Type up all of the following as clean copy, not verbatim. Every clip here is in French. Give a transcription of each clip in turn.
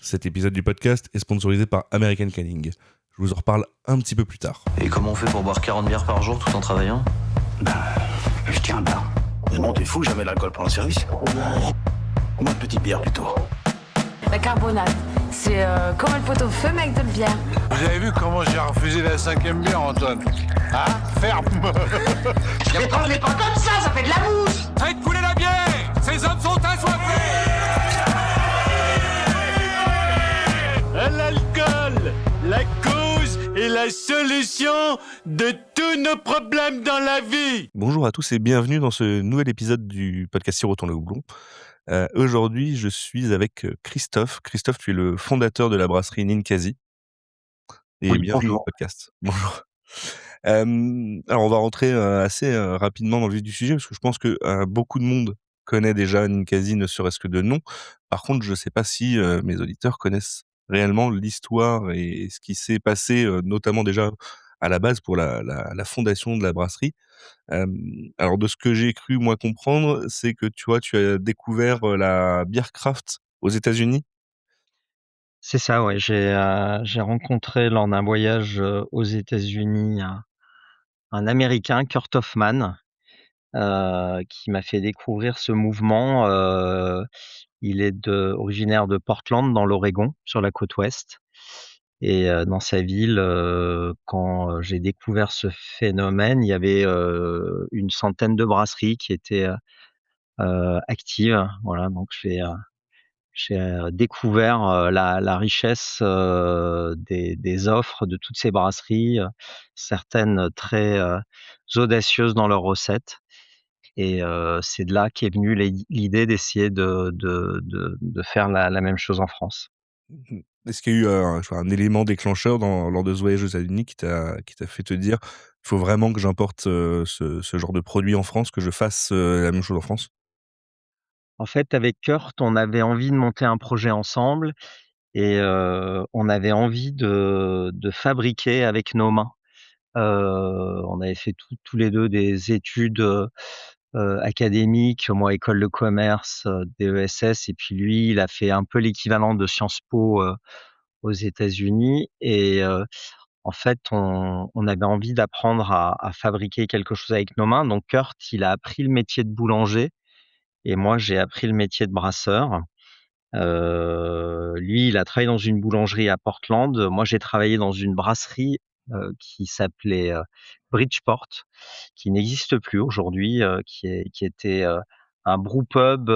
Cet épisode du podcast est sponsorisé par American Canning. Je vous en reparle un petit peu plus tard. Et comment on fait pour boire 40 bières par jour tout en travaillant? Je tiens un bar. Non, t'es fou, jamais l'alcool pendant le service. Moi, de petite bière plutôt. La carbonate, c'est comme le pot-au-feu, mais avec de la bière. Vous avez vu comment j'ai refusé la 5e bière, Antoine? Hein? Ferme. Mais parlez pas comme ça fait de la mousse. Faites couler la bière. Ces hommes sont assoiffés. L'alcool, la cause et la solution de tous nos problèmes dans la vie. Bonjour à tous et bienvenue dans ce nouvel épisode du podcast Siroton le Houblon. Aujourd'hui, je suis avec Christophe. Christophe, tu es le fondateur de la brasserie Ninkasi. Et Oui, bienvenue bonjour. au podcast. Bonjour. Alors, on va rentrer assez rapidement dans le vif du sujet parce que je pense que beaucoup de monde connaît déjà Ninkasi, ne serait-ce que de nom. Par contre, je ne sais pas si mes auditeurs connaissent réellement l'histoire et ce qui s'est passé, notamment déjà à la base pour la fondation de la brasserie. Alors de ce que j'ai cru moi comprendre, c'est que tu as découvert la bière craft aux États-Unis. C'est ça, ouais. J'ai rencontré lors d'un voyage aux États-Unis un Américain, Kurt Hoffman, qui m'a fait découvrir ce mouvement. Il est originaire de Portland, dans l'Oregon, sur la côte ouest. Et dans sa ville, quand j'ai découvert ce phénomène, il y avait une centaine de brasseries qui étaient actives. Voilà, donc j'ai découvert la richesse des offres de toutes ces brasseries, certaines très audacieuses dans leurs recettes. Et c'est de là qu'est venue l'idée d'essayer de faire la même chose en France. Mmh. Est-ce qu'il y a eu un élément déclencheur lors de ce voyage aux États-Unis qui t'a fait te dire: «Il faut vraiment que j'importe ce genre de produit en France, que je fasse la même chose en France»? En fait, avec Kurt, on avait envie de monter un projet ensemble et on avait envie de fabriquer avec nos mains. On avait fait tous les 2 des études académiques, moi école de commerce, DESS, et puis lui, il a fait un peu l'équivalent de Sciences Po aux États-Unis. Et en fait, on avait envie d'apprendre à fabriquer quelque chose avec nos mains. Donc Kurt, il a appris le métier de boulanger et moi, j'ai appris le métier de brasseur. Lui, il a travaillé dans une boulangerie à Portland. Moi, j'ai travaillé dans une brasserie qui s'appelait Bridgeport, qui n'existe plus aujourd'hui, qui était un brewpub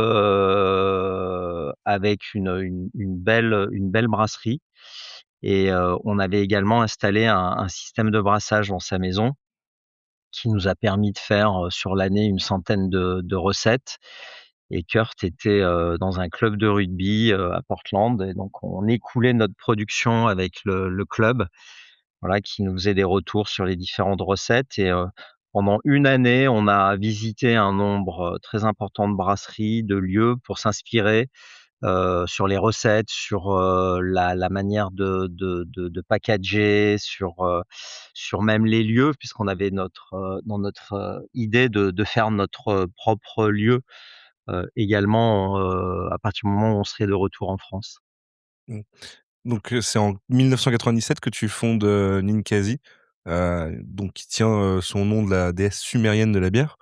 avec une belle brasserie. Et on avait également installé un système de brassage dans sa maison qui nous a permis de faire sur l'année une centaine de recettes. Et Kurt était dans un club de rugby à Portland, et donc on écoulait notre production avec le club, voilà, qui nous faisait des retours sur les différentes recettes. Et pendant une année, on a visité un nombre très important de brasseries, de lieux pour s'inspirer sur les recettes, sur la manière de packager, sur même les lieux, puisqu'on avait dans notre idée de faire notre propre lieu également, à partir du moment où on serait de retour en France. Mmh. Donc c'est en 1997 que tu fondes Ninkasi, donc qui tient son nom de la déesse sumérienne de la bière.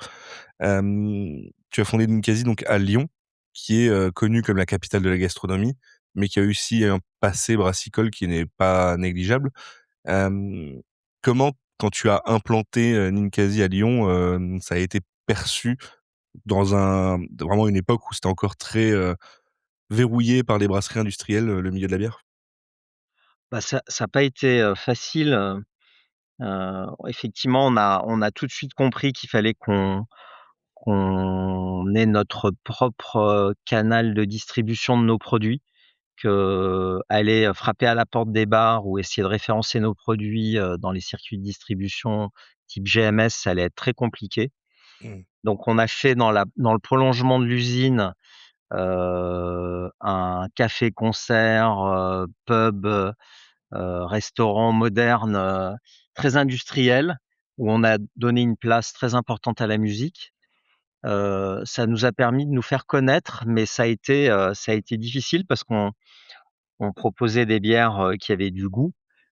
Tu as fondé Ninkasi donc à Lyon, qui est connue comme la capitale de la gastronomie, mais qui a aussi un passé brassicole qui n'est pas négligeable. Hem, Comment, quand tu as implanté Ninkasi à Lyon, ça a été perçu dans vraiment une époque où c'était encore très verrouillé par les brasseries industrielles, le milieu de la bière? Bah, ça a pas été facile. Effectivement, on a tout de suite compris qu'il fallait qu'on ait notre propre canal de distribution de nos produits, qu'aller frapper à la porte des bars ou essayer de référencer nos produits dans les circuits de distribution type GMS, ça allait être très compliqué. Mmh. Donc on a fait dans le prolongement de l'usine un café-concert, pub, restaurant moderne, très industriel, où on a donné une place très importante à la musique. Ça nous a permis de nous faire connaître, mais ça a été difficile parce qu'on on proposait des bières, qui avaient du goût,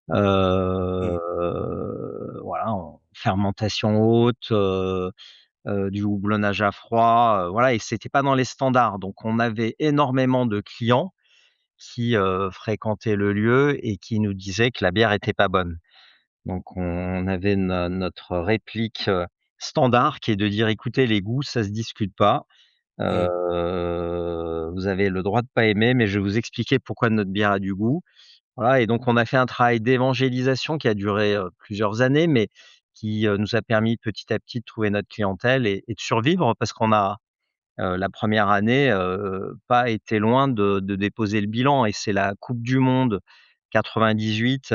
Mmh. voilà, en fermentation haute, du houblonnage à froid, voilà et c'était pas dans les standards. Donc on avait énormément de clients qui, fréquentaient le lieu et qui nous disaient que la bière était pas bonne. Donc on avait notre réplique, standard qui est de dire: «Écoutez les goûts ça se discute pas, Mmh. vous avez le droit de pas aimer mais je vais vous expliquer pourquoi notre bière a du goût». Voilà et donc on a fait un travail d'évangélisation qui a duré, plusieurs années mais qui, nous a permis petit à petit de trouver notre clientèle et de survivre parce qu'on a, la première année, pas été loin de déposer le bilan et c'est la coupe du monde 98,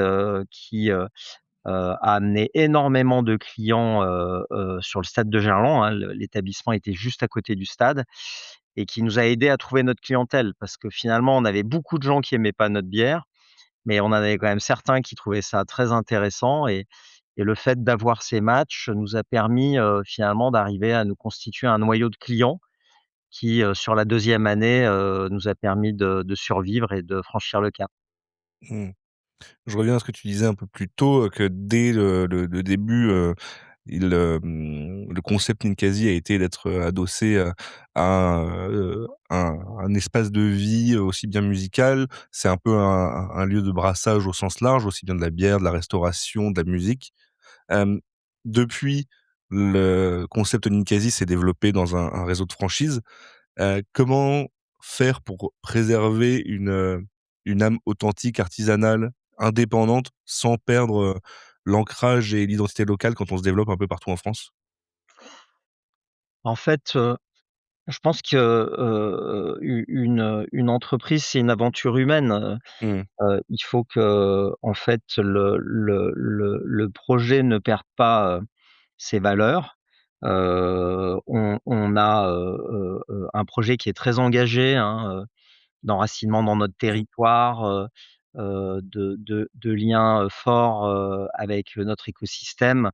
qui, a amené énormément de clients, sur le stade de Gerland, hein. L'établissement était juste à côté du stade et qui nous a aidés à trouver notre clientèle. Parce que finalement, on avait beaucoup de gens qui aimaient pas notre bière, mais on en avait quand même certains qui trouvaient ça très intéressant et le fait d'avoir ces matchs nous a permis, finalement d'arriver à nous constituer un noyau de clients qui, sur la deuxième année, nous a permis de survivre et de franchir le cap. Mmh. Je reviens à ce que tu disais un peu plus tôt, que dès le début, le concept Ninkasi a été d'être, adossé, à un espace de vie aussi bien musical. C'est un peu un lieu de brassage au sens large, aussi bien de la bière, de la restauration, de la musique. Hem, Depuis, le concept Ninkasi s'est développé dans un réseau de franchises. Comment faire pour préserver une âme authentique, artisanale, indépendante, sans perdre, l'ancrage et l'identité locale quand on se développe un peu partout en France? En fait, je pense que, une entreprise, c'est une aventure humaine, Mmh. il faut que, en fait, le projet ne perde pas, ses valeurs. On a, un projet qui est très engagé, hein, d'enracinement dans notre Mmh. territoire, de liens, forts, avec notre écosystème,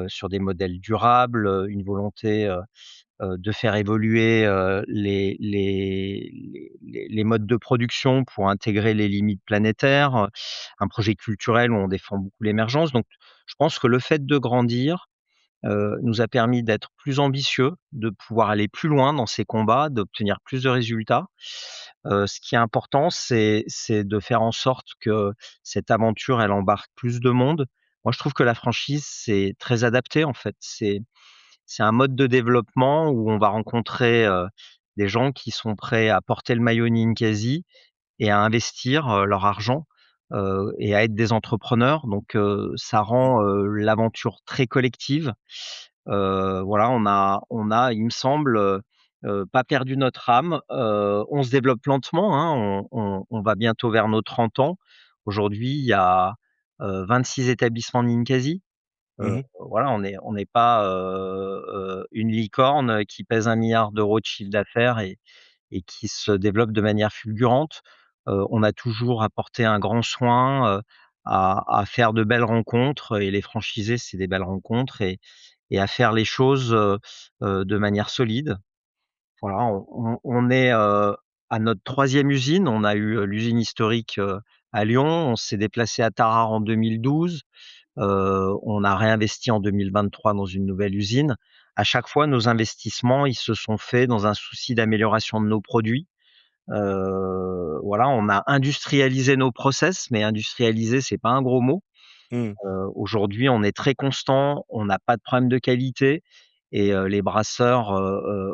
sur des modèles durables, une volonté, de faire évoluer, les modes de production pour intégrer les limites planétaires, un projet culturel où on défend beaucoup l'émergence. Donc je pense que le fait de grandir, nous a permis d'être plus ambitieux, de pouvoir aller plus loin dans ces combats, d'obtenir plus de résultats. Ce qui est important, c'est de faire en sorte que cette aventure, elle embarque plus de monde. Moi, je trouve que la franchise, c'est très adapté, en fait. C'est un mode de développement où on va rencontrer, des gens qui sont prêts à porter le maillot Ninkasi et à investir, leur argent, et à être des entrepreneurs. Donc, ça rend, l'aventure très collective. Voilà, on a, il me semble, pas perdu notre âme. On se développe lentement, hein, on va bientôt vers nos 30 ans. Aujourd'hui, il y a, 26 établissements Ninkasi. Mmh mh. Voilà, on n'est pas, une licorne qui pèse 1 milliard d'euros de chiffre d'affaires et qui se développe de manière fulgurante. On a toujours apporté un grand soin, à faire de belles rencontres et les franchisés, c'est des belles rencontres et à faire les choses, de manière solide. Voilà, on est, à notre troisième usine. On a eu, l'usine historique, à Lyon. On s'est déplacé à Tarare en 2012. On a réinvesti en 2023 dans une nouvelle usine. À chaque fois, nos investissements, ils se sont faits dans un souci d'amélioration de nos produits. Voilà, on a industrialisé nos process, mais industrialiser, c'est pas un gros mot. Mmh. Aujourd'hui, on est très constant, on n'a pas de problème de qualité et les brasseurs,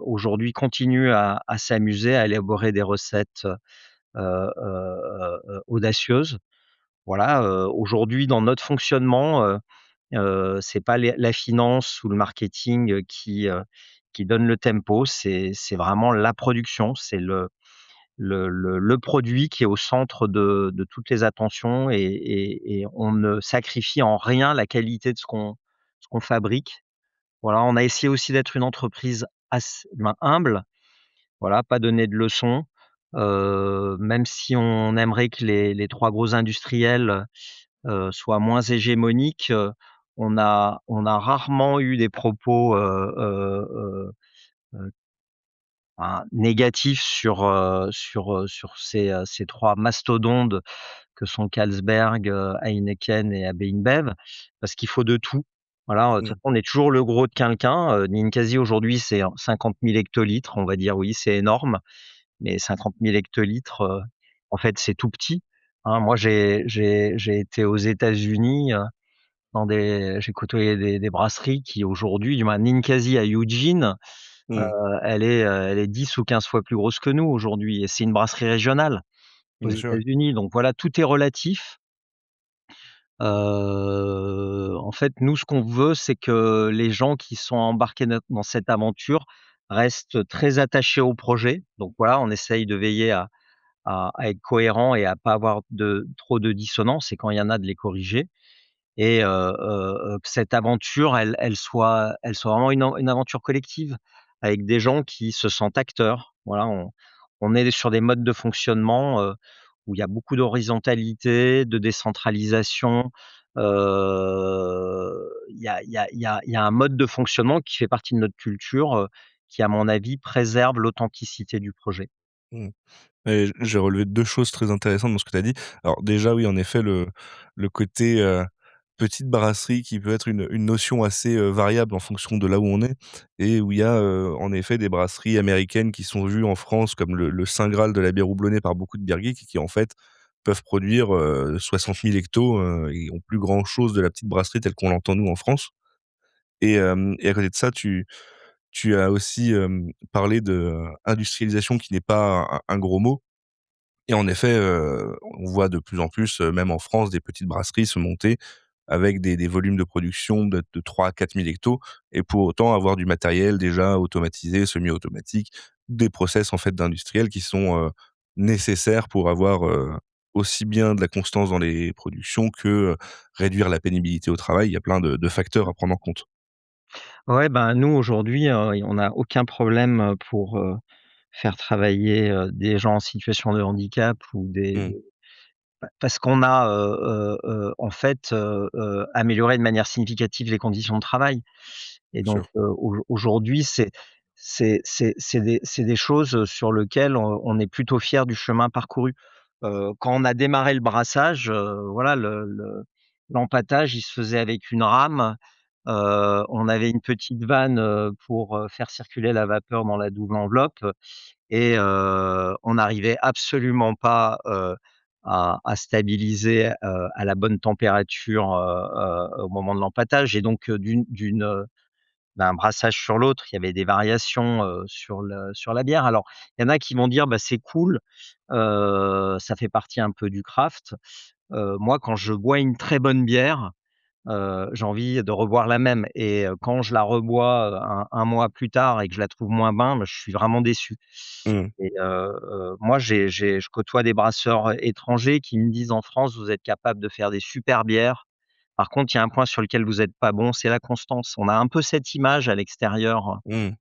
aujourd'hui continuent à s'amuser, à élaborer des recettes, audacieuses. Voilà, aujourd'hui dans notre fonctionnement, c'est pas la finance ou le marketing, qui donne le tempo, c'est vraiment la production, c'est le produit qui est au centre de toutes les attentions et on ne sacrifie en rien la qualité de ce qu'on fabrique. Voilà, on a essayé aussi d'être une entreprise humble, voilà, pas donner de leçons, même si on aimerait que les 3 gros industriels, soient moins hégémoniques, on a rarement eu des propos, négatif sur ces 3 mastodontes que sont Carlsberg, Heineken et AB InBev, parce qu'il faut de tout. Voilà, de toute Mmh. façon, on est toujours le gros de quelqu'un. Ninkasi aujourd'hui, c'est 50 000 hectolitres. On va dire oui, c'est énorme, mais 50 000 hectolitres, en fait, c'est tout petit, hein. Moi, j'ai été aux États-Unis, j'ai côtoyé des brasseries qui aujourd'hui, du moins Ninkasi à Eugene, Mmh. elle est 10 ou 15 fois plus grosse que nous aujourd'hui et c'est une brasserie régionale aux Bien sûr, ouais. États-Unis. Donc voilà, tout est relatif. En fait, nous, ce qu'on veut, c'est que les gens qui sont embarqués dans cette aventure restent très attachés au projet. Donc voilà, on essaye de veiller à être cohérent et à pas avoir trop de dissonance et quand il y en a, de les corriger et que cette aventure, elle soit vraiment une aventure collective avec des gens qui se sentent acteurs. Voilà, on est sur des modes de fonctionnement, où il y a beaucoup d'horizontalité, de décentralisation. Il y a un mode de fonctionnement qui fait partie de notre culture, qui à mon avis préserve l'authenticité du projet. Mmh. Et j'ai relevé 2 choses très intéressantes dans ce que tu as dit. Alors déjà, oui, en effet, le côté, petite brasserie qui peut être une notion assez, variable en fonction de là où on est et où il y a, en effet des brasseries américaines qui sont vues en France comme le saint graal de la bière houblonnée par beaucoup de bière geeks et qui en fait peuvent produire, 60 000 hectos, et ont plus grand chose de la petite brasserie telle qu'on l'entend nous en France et à côté de ça, tu as aussi, parlé de, industrialisation qui n'est pas un gros mot. Et en effet, on voit de plus en plus, même en France, des petites brasseries se monter avec des volumes de production de 3 à 4 000 hectos et pour autant avoir du matériel déjà automatisé, semi-automatique, des process en fait d'industriels qui sont, nécessaires pour avoir, aussi bien de la constance dans les productions que, réduire la pénibilité au travail. Il y a plein de facteurs à prendre en compte. Ouais, ben, nous aujourd'hui, on n'a aucun problème, pour, faire travailler, des gens en situation de handicap ou Mmh, parce qu'on a, en fait, amélioré de manière significative les conditions de travail et bien donc, sûr. aujourd'hui, c'est des choses, sur lequel on est plutôt fiers du chemin parcouru. Quand on a démarré le brassage, voilà, l'empâtage, il se faisait avec une rame. On avait une petite vanne, pour, faire circuler la vapeur dans la double enveloppe et on n'arrivait absolument pas, à stabiliser, à la bonne température, au moment de l'empâtage et donc, d'un brassage sur l'autre, il y avait des variations, sur la bière. Alors, il y en a qui vont dire: «Bah, c'est cool, ça fait partie un peu du craft». Moi, quand je bois une très bonne bière, j'ai envie de reboire la même et quand je la rebois, un mois plus tard et que je la trouve moins bien, bah, je suis vraiment déçu Mmh, et moi je côtoie des brasseurs étrangers qui me disent: «En France, vous êtes capable de faire des super bières. Par contre, il y a un point sur lequel vous êtes pas bon, c'est la constance». On a un peu cette image mmh, à l'extérieur de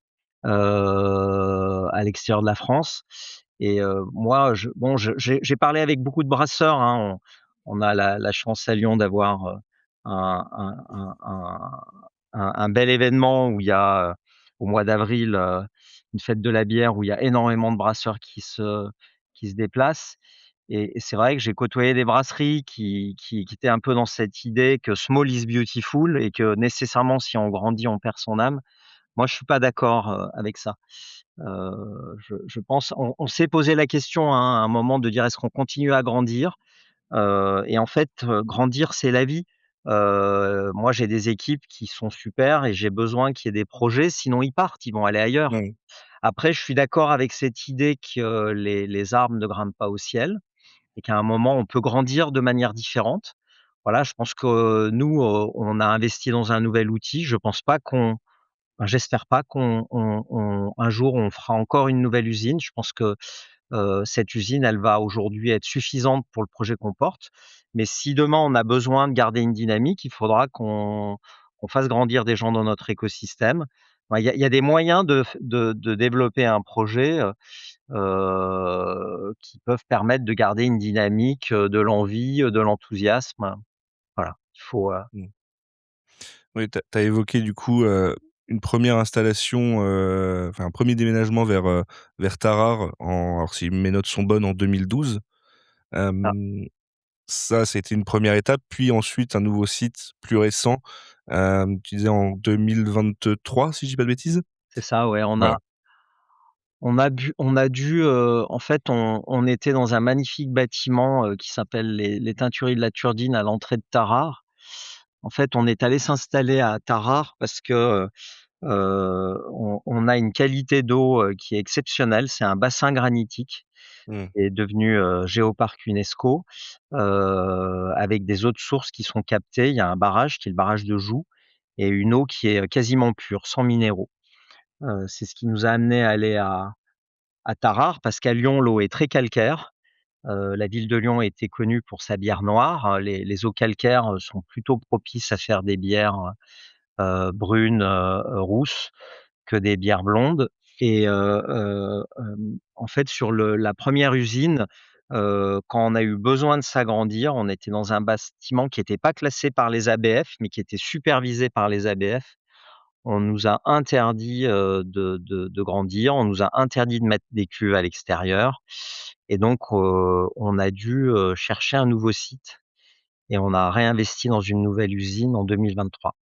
la France et moi j'ai parlé avec beaucoup de brasseurs, hein. On a la chance à Lyon d'avoir, un un un un un bel événement où il y a, au mois d'avril, une fête de la bière où il y a énormément de brasseurs qui se déplacent et c'est vrai que j'ai côtoyé des brasseries qui étaient un peu dans cette idée que small is beautiful et que nécessairement si on grandit, on perd son âme. Moi, je suis pas d'accord, avec ça. Je pense on s'est posé la question, hein, à un moment de dire: «Est-ce qu'on continue à grandir?» Et en fait, grandir, c'est la vie. Moi, j'ai des équipes qui sont super et j'ai besoin qu'il y ait des projets, sinon ils partent, ils vont aller ailleurs. mmh, Après, je suis d'accord avec cette idée que les arbres ne grimpent pas au ciel et qu'à un moment, on peut grandir de manière différente. Voilà, je pense que nous, on a investi dans un nouvel outil. Je pense pas qu'on Enfin, j'espère pas un jour, on fera encore une nouvelle usine. Je pense que, cette usine, elle va aujourd'hui être suffisante pour le projet qu'on porte. Mais si demain on a besoin de garder une dynamique, il faudra qu'on fasse grandir des gens dans notre écosystème. Il y a des moyens de développer un projet, qui peuvent permettre de garder une dynamique, de l'envie, de l'enthousiasme. Voilà, il faut, mmh. Oui, tu as évoqué du coup, une première installation, enfin un premier déménagement vers Tarare alors si mes notes sont bonnes en 2012. Ah, Hem, Ça, c'était une première étape, puis ensuite un nouveau site plus récent, tu disais en 2023 si je dis pas de bêtises? c'est ça, ouais, Voilà. on a dû, en fait, on était dans un magnifique bâtiment, qui s'appelle les Teinturies de la Turdine à l'entrée de Tarare. En fait, on est allé s'installer à Tarare parce que, on a une qualité d'eau, qui est exceptionnelle. C'est un bassin granitique Mmh. qui est devenu, géoparc UNESCO, avec des eaux de source qui sont captées. Il y a un barrage qui est le barrage de Joux et une eau qui est, quasiment pure, sans minéraux. C'est ce qui nous a amenés à aller à Tarare parce qu'à Lyon, l'eau est très calcaire. La ville de Lyon était connue pour sa bière noire. Les eaux calcaires, sont plutôt propices à faire des bières, brunes, rousses que des bières blondes et en fait, sur la première usine, quand on a eu besoin de s'agrandir, on était dans un bâtiment qui était pas classé par les ABF, mais qui était supervisé par les ABF. On nous a interdit, de grandir, on nous a interdit de mettre des cuves à l'extérieur et donc on a dû, chercher un nouveau site et on a réinvesti dans une nouvelle usine en 2023.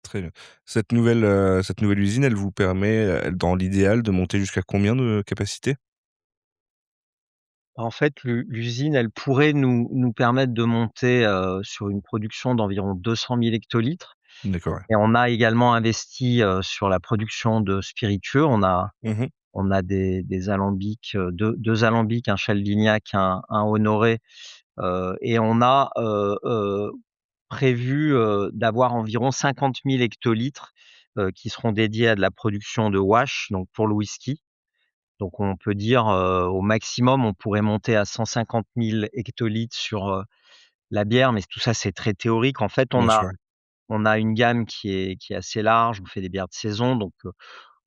Très bien. Cette nouvelle usine, elle vous permet, dans l'idéal, de monter jusqu'à combien de capacité? En fait, l'usine, elle pourrait nous permettre de monter, sur une production d'environ 200 000 hectolitres D'accord, ouais. et on a également investi, sur la production de spiritueux. Mmh. On a des alambics, 2 alambics, un Chaldignac, un Honoré, et on a, prévu, d'avoir environ 50 000 hectolitres, qui seront dédiés à de la production de wash, donc pour le whisky. Donc on peut dire, au maximum, on pourrait monter à 150 000 hectolitres sur, la bière, mais tout ça, c'est très théorique. En fait, Bien sûr, ouais. on a une gamme qui est assez large. On fait des bières de saison, donc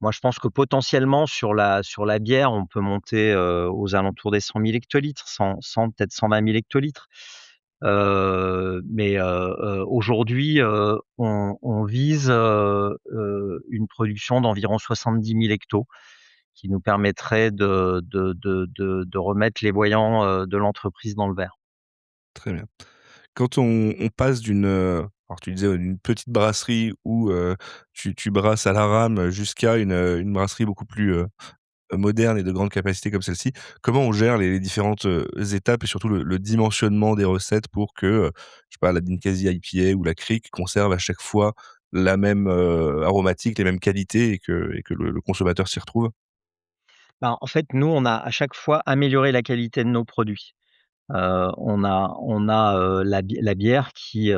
moi, je pense que potentiellement sur la bière, on peut monter, aux alentours des 100 000 hectolitres, 100 peut-être 120 000 hectolitres. Mais aujourd'hui, on vise, une production d'environ 70 000 hectos qui nous permettrait de remettre les voyants, de l'entreprise dans le vert. Très bien. Quand on passe alors tu disais, d'une petite brasserie où, tu brasses à la rame jusqu'à une brasserie beaucoup plus, moderne et de grande capacité comme celle-ci, comment on gère les différentes, étapes et surtout le dimensionnement des recettes pour que, je sais pas, la Ninkasi IPA ou la Kriek conserve à chaque fois la même, aromatique, les mêmes qualités et que le consommateur s'y retrouve? Ben, en fait, nous, on a à chaque fois amélioré la qualité de nos produits. La bière qui,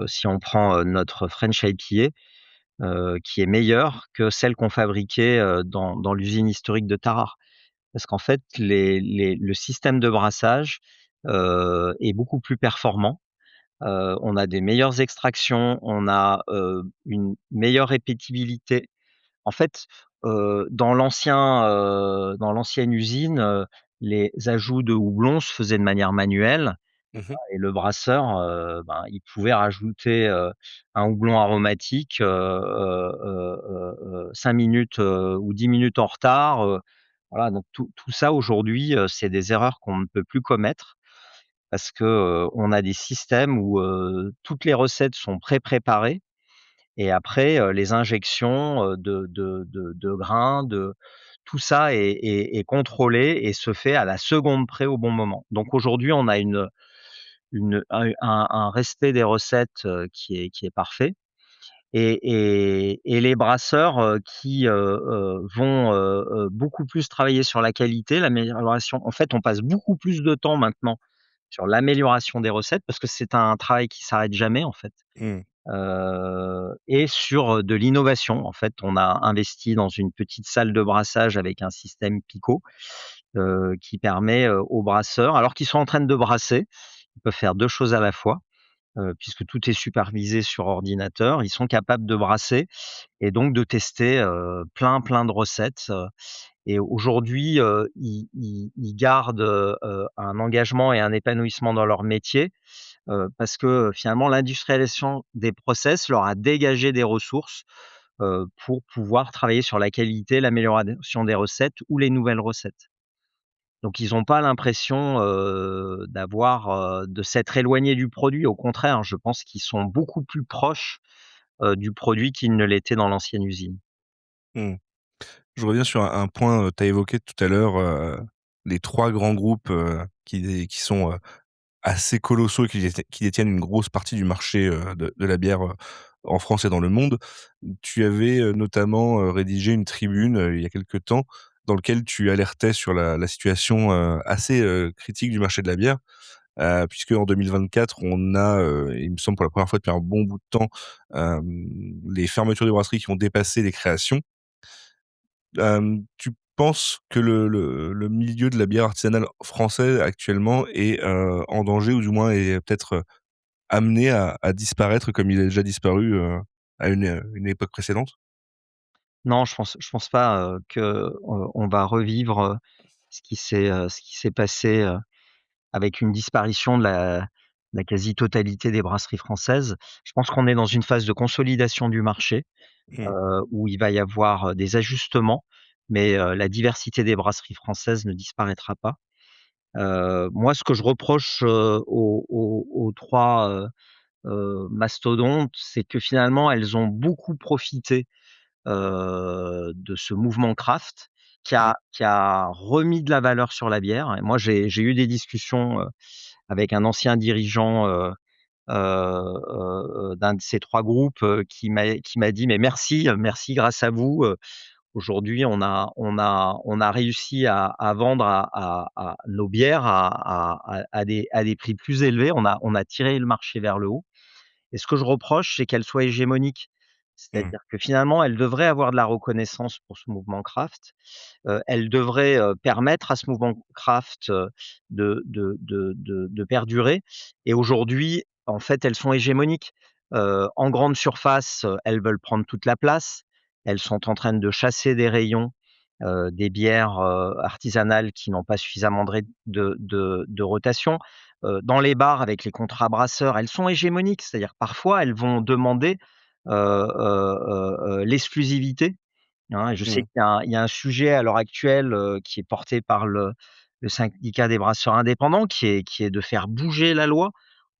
si on prend, notre French IPA, qui est meilleure que celle qu'on fabriquait, dans l'usine historique de Tarare. Parce qu'en fait, le système de brassage, est beaucoup plus performant. On a des meilleures extractions, on a, une meilleure répétibilité. En fait, dans l'ancienne usine, les ajouts de houblon se faisaient de manière manuelle Mmh. et le brasseur, ben, il pouvait rajouter, un houblon aromatique, 5 minutes, ou 10 minutes en retard, voilà, donc tout ça aujourd'hui, c'est des erreurs qu'on ne peut plus commettre parce que, on a des systèmes où, toutes les recettes sont pré-préparées et après, les injections, de grains, tout ça est contrôlé et se fait à la seconde près au bon moment. Donc aujourd'hui, on a un respect des recettes, qui est parfait et les brasseurs, qui, vont, beaucoup plus travailler sur la qualité, l'amélioration. En fait, on passe beaucoup plus de temps maintenant sur l'amélioration des recettes parce que c'est un travail qui s'arrête jamais, en fait. Mmh. Et sur, de l'innovation. En fait, on a investi dans une petite salle de brassage avec un système Pico, qui permet, aux brasseurs, alors qu'ils sont en train de brasser, ils peuvent faire 2 choses à la fois, puisque tout est supervisé sur ordinateur. Ils sont capables de brasser et donc de tester, plein de recettes, et aujourd'hui, ils gardent, un engagement et un épanouissement dans leur métier, parce que, finalement l'industrialisation des process leur a dégagé des ressources, pour pouvoir travailler sur la qualité, l'amélioration des recettes ou les nouvelles recettes. Donc ils ont pas l'impression, de s'être éloignés du produit. Au contraire, je pense qu'ils sont beaucoup plus proches, du produit qu'ils ne l'étaient dans l'ancienne usine. Mmh. Je reviens sur un point, tu as évoqué tout à l'heure, les 3 grands groupes, qui sont, assez colossaux et qui détiennent une grosse partie du marché, de la bière, en France et dans le monde. Tu avais, notamment, rédigé une tribune, il y a quelque temps, dans lequel tu alertais sur la situation, assez, critique du marché de la bière, puisqu'en 2024, on a, il me semble pour la première fois depuis un bon bout de temps, les fermetures de brasseries qui ont dépassé les créations. Tu penses que le milieu de la bière artisanale français actuellement est, en danger ou du moins est peut-être, amené à disparaître comme il a déjà disparu, à une époque précédente? Non, je pense pas, on va revivre, ce qui s'est passé, avec une disparition de la quasi-totalité des brasseries françaises. Je pense qu'on est dans une phase de consolidation du marché, Mmh, où il va y avoir, des ajustements, mais la diversité des brasseries françaises ne disparaîtra pas. Moi, ce que je reproche, aux 3, mastodontes, c'est que finalement, elles ont beaucoup profité, de ce mouvement craft mmh, qui a remis de la valeur sur la bière et moi, j'ai eu des discussions, avec un ancien dirigeant, d'un de ces 3 groupes, qui m'a dit: «Mais merci, merci grâce à vous, aujourd'hui on a réussi à vendre à nos bières à des prix plus élevés. On a tiré le marché vers le haut». Et ce que je reproche, c'est qu'elle soit hégémonique. mmh, C'est-à-dire que finalement, elle devrait avoir de la reconnaissance pour ce mouvement craft. Elle devrait, permettre à ce mouvement craft, de perdurer et aujourd'hui, en fait, elles sont hégémoniques. En grande surface, elles veulent prendre toute la place. Elles sont en train de chasser des rayons, des bières, artisanales qui n'ont pas suffisamment de rotation. Dans les bars avec les contrats brasseurs, elles sont hégémoniques, c'est-à-dire parfois elles vont demander, l'exclusivité, hein. Et je sais mmh, qu'il y a un sujet à l'heure actuelle, qui est porté par le syndicat des brasseurs indépendants qui est de faire bouger la loi,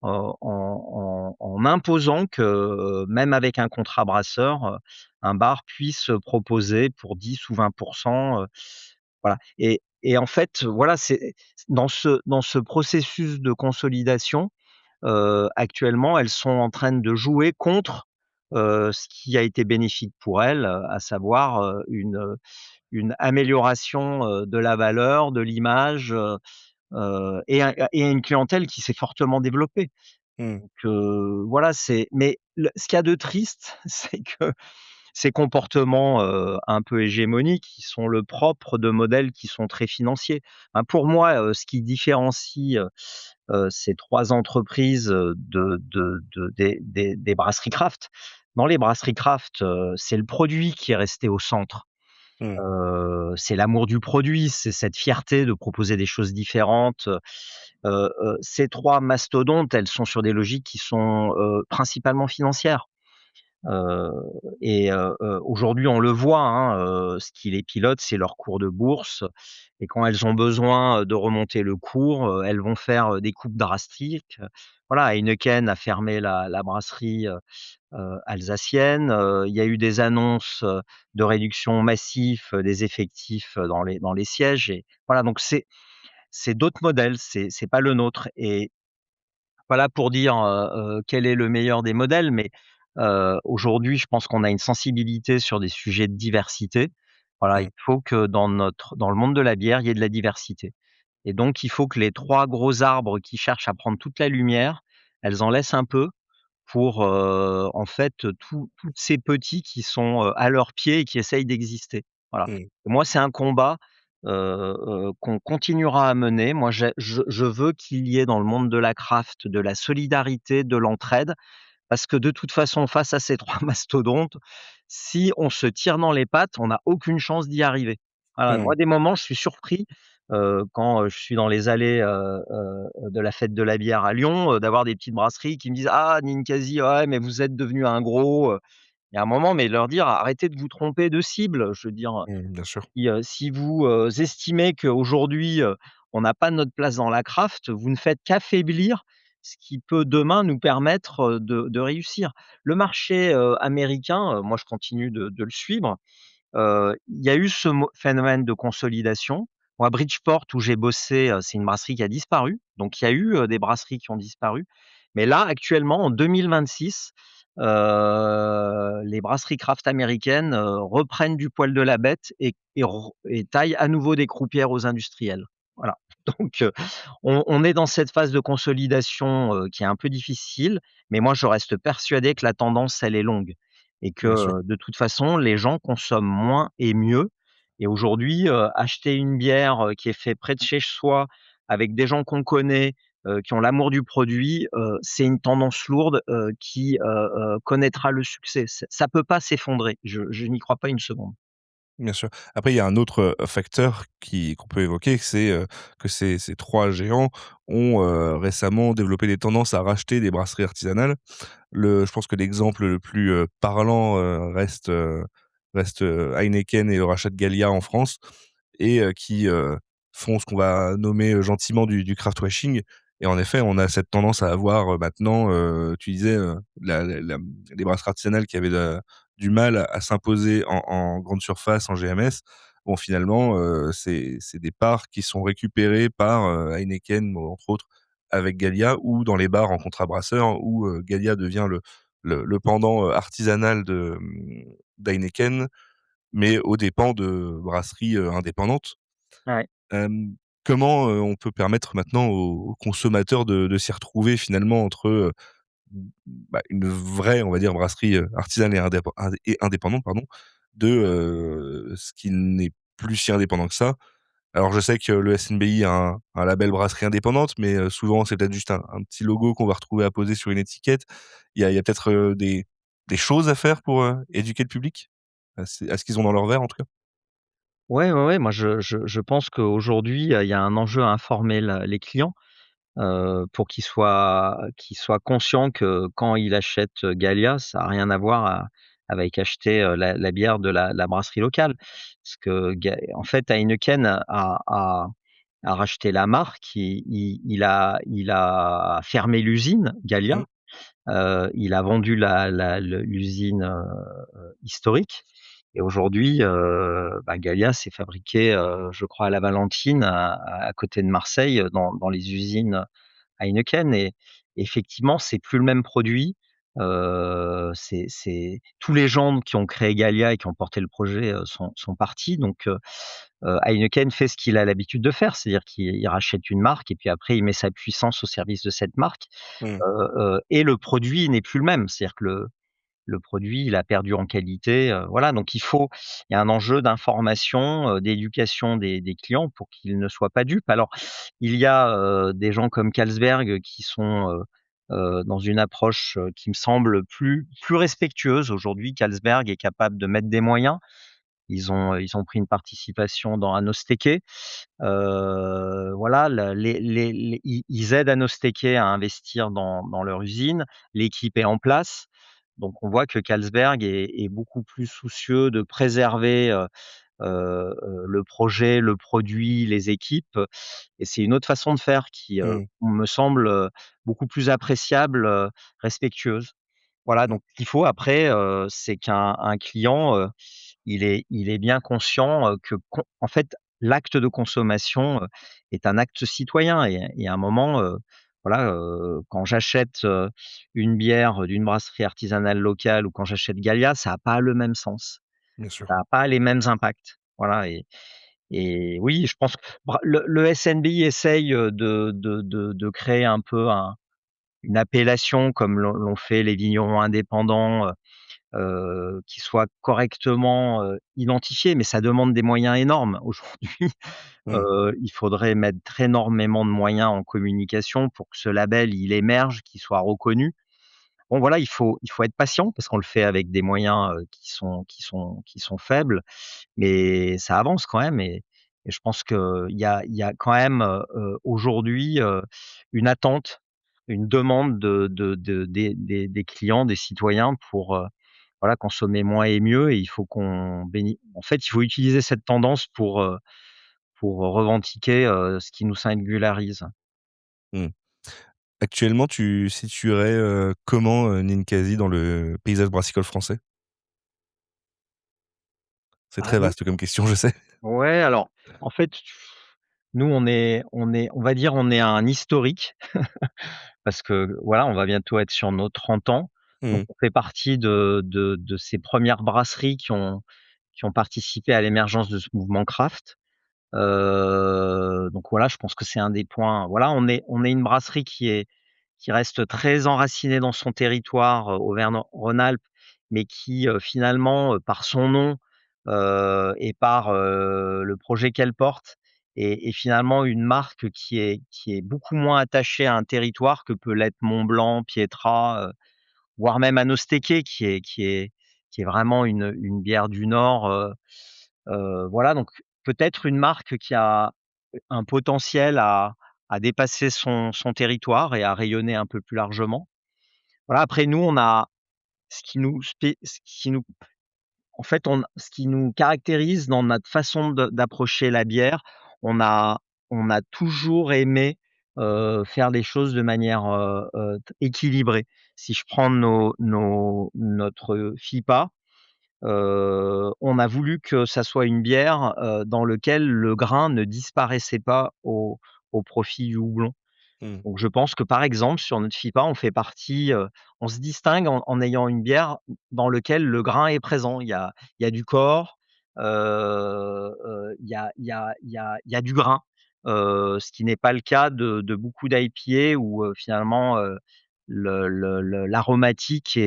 en imposant que, même avec un contrat brasseur, un bar puisse proposer pour 10 ou 20 voilà. Et en fait, voilà, c'est dans ce processus de consolidation, actuellement, elles sont en train de jouer contre, ce qui a été bénéfique pour elles, à savoir, une amélioration, de la valeur, de l'image, et une clientèle qui s'est fortement développée. mmh, Donc voilà, mais ce qu'il y a de triste, c'est que ces comportements, un peu hégémoniques, qui sont le propre de modèles qui sont très financiers. Ben, pour moi, ce qui différencie, ces 3 entreprises, des brasseries craft. Dans les brasseries craft, c'est le produit qui est resté au centre. mmh, C'est l'amour du produit, c'est cette fierté de proposer des choses différentes. Ces 3 mastodontes, elles sont sur des logiques qui sont, principalement financières. Heu Aujourd'hui, on le voit, hein, ce qui les pilote, c'est leur cours de bourse et quand elles ont besoin, de remonter le cours, elles vont faire, des coupes drastiques. Voilà, Heineken a fermé la brasserie, alsacienne, il y a eu des annonces, de réduction massive, des effectifs, dans les sièges et voilà, donc c'est d'autres modèles, c'est pas le nôtre et pas là pour dire, quel est le meilleur des modèles, mais aujourd'hui, je pense qu'on a une sensibilité sur des sujets de diversité. Voilà, il mmh, faut que dans le monde de la bière, il y ait de la diversité et donc il faut que les 3 gros arbres qui cherchent à prendre toute la lumière, elles en laissent un peu pour, en fait, toutes ces petits qui sont, à leurs pieds et qui essayent d'exister. Voilà. mmh, Moi, c'est un combat, qu'on continuera à mener. Moi, je veux qu'il y ait dans le monde de la craft, de la solidarité, de l'entraide, parce que de toute façon, face à ces 3 mastodontes, si on se tire dans les pattes, on n'a aucune chance d'y arriver. Voilà, mmh. moi, des moments, je suis surpris quand, je suis dans les allées, de la fête de la bière à Lyon, d'avoir des petites brasseries qui me disent: «Ah Ninkasi, ouais, mais vous êtes devenu un gros», il y a un moment, mais leur dire: «Arrêtez de vous tromper de cible». Je veux dire, Bien sûr, si vous, estimez qu'aujourd'hui, on n'a pas notre place dans la craft, vous ne faites qu'affaiblir ce qui peut demain nous permettre, de réussir. Le marché, américain, moi je continue de le suivre. Il y a eu ce phénomène de consolidation. Moi, Bridgeport, où j'ai bossé, c'est une brasserie qui a disparu. Donc il y a eu, des brasseries qui ont disparu. Mais là, actuellement, en 2026, les brasseries craft américaines, reprennent du poil de la bête et taillent à nouveau des croupières aux industriels. Voilà. Donc on est dans cette phase de consolidation, qui est un peu difficile, mais moi, je reste persuadé que la tendance, elle est longue et que, bien sûr. de toute façon, les gens consomment moins et mieux. Et aujourd'hui, acheter une bière, qui est faite près de chez soi, avec des gens qu'on connaît, qui ont l'amour du produit, c'est une tendance lourde, qui, connaîtra le succès. Ça peut pas s'effondrer. Je n'y crois pas une seconde. Bien sûr. Après, il y a un autre, facteur qu'on peut évoquer, c'est, que ces 3 géants ont, récemment développé des tendances à racheter des brasseries artisanales. Je pense que l'exemple le plus, parlant, reste Heineken et le rachat de Gallia en France et qui, font ce qu'on va nommer, gentiment du craft washing et en effet, on a cette tendance à avoir, maintenant, tu disais, les brasseries artisanales qui avaient du mal à s'imposer en grande surface, en GMS. Bon, finalement, c'est des parts qui sont récupérées par, Heineken, bon, entre autres, avec Gallia ou dans les bars en contrabrasseur où, Gallia devient le pendant, artisanal d'Heineken, mais aux dépens de brasseries, indépendantes. Ouais. Comment, on peut permettre maintenant aux consommateurs de s'y retrouver finalement entre, une vraie, on va dire, brasserie, artisanale et indépendante, pardon, de, ce qui n'est plus si indépendant que ça. Alors je sais que le SNBI a un label brasserie indépendante, mais souvent c'est peut-être juste un petit logo qu'on va retrouver apposé sur une étiquette. Il y a peut-être, des choses à faire pour, éduquer le public? À ce qu'ils ont dans leur verre en tout cas? Ouais, ouais, ouais, moi je pense qu'aujourd'hui, il y a un enjeu à informer les clients. Pour qu'il soit conscient que quand il achète, Gallia, ça a rien à voir avec acheter, la bière de la brasserie locale. Parce que en fait, Heineken a racheté la marque, il a fermé l'usine Gallia, Mmh, il a vendu l'usine, historique et aujourd'hui, Gallia, c'est fabriqué, je crois à La Valentine, à côté de Marseille, dans les usines Heineken et effectivement, c'est plus le même produit. C'est tous les gens qui ont créé Gallia et qui ont porté le projet, sont partis donc Heineken fait ce qu'il a l'habitude de faire, c'est-à-dire qu'il rachète une marque et puis après il met sa puissance au service de cette marque, mmh, et le produit n'est plus le même. C'est-à-dire que le produit, il a perdu en qualité, voilà, donc il y a un enjeu d'information, d'éducation des clients pour qu'ils ne soient pas dupes. Alors, il y a, des gens comme Carlsberg qui sont, dans une approche, qui me semble plus respectueuse. Aujourd'hui, Carlsberg est capable de mettre des moyens. Ils ont pris une participation dans Annos Teke. Voilà, ils aident Annos Teke à investir dans leur usine. L'équipe est en place. Donc on voit que Carlsberg est beaucoup plus soucieux de préserver, le projet, le produit, les équipes, et c'est une autre façon de faire qui, mmh, me semble, beaucoup plus appréciable, respectueuse. Voilà, mmh, donc ce qu'il faut après, c'est qu'un client, il est bien conscient, que en fait, l'acte de consommation, est un acte citoyen et à un moment, voilà, quand j'achète, une bière d'une brasserie artisanale locale ou quand j'achète Gallia, ça a pas le même sens. bien sûr. Ça a pas les mêmes impacts. Voilà et oui, je pense que le SNBI essaye, de créer un peu une appellation comme l'ont fait les vignerons indépendants, qui soit correctement, identifié, mais ça demande des moyens énormes. Aujourd'hui, Mmh, il faudrait mettre énormément de moyens en communication pour que ce label, il émerge, qu'il soit reconnu. Bon voilà, il faut être patient parce qu'on le fait avec des moyens, qui sont faibles, mais ça avance quand même et je pense qu'il y a quand même, aujourd'hui, une attente, une demande des clients, des citoyens pour, voilà, consommer moins et mieux, et il faut en fait, il faut utiliser cette tendance pour revendiquer, ce qui nous singularise. Mmh. Actuellement, tu situerais, comment, Ninkasi dans le paysage brassicole français? C'est Ah très nous vaste comme question, je sais. Ouais, alors, en fait, nous, on va dire, on est un historique parce que, voilà, on va bientôt être sur nos 30 ans. Donc Mmh. on fait partie de ces premières brasseries qui ont participé à l'émergence de ce mouvement craft. Donc voilà, je pense que c'est un des points. Voilà, on est une brasserie qui reste très enracinée dans son territoire, Auvergne-Rhône-Alpes, mais qui, finalement, par son nom, et par, le projet qu'elle porte, est finalement une marque qui est beaucoup moins attachée à un territoire que peut l'être Montblanc, Pietra, voire même Annos Teke qui est vraiment une bière du Nord, voilà, donc peut-être une marque qui a un potentiel à dépasser son territoire et à rayonner un peu plus largement. Voilà, après nous, on a ce qui nous en fait, ce qui nous caractérise dans notre façon d'approcher la bière, on a on a toujours aimé, faire les choses de manière, équilibrée. Si je prends notre FIPA, on a voulu que ça soit une bière, dans lequel le grain ne disparaissait pas au profit du houblon. Mmh. Donc je pense que, par exemple, sur notre FIPA, on fait partie, on se distingue en ayant une bière dans lequel le grain est présent. Il y a du corps, il y a du grain, ce qui n'est pas le cas de beaucoup d'IPA où, finalement, l'aromatique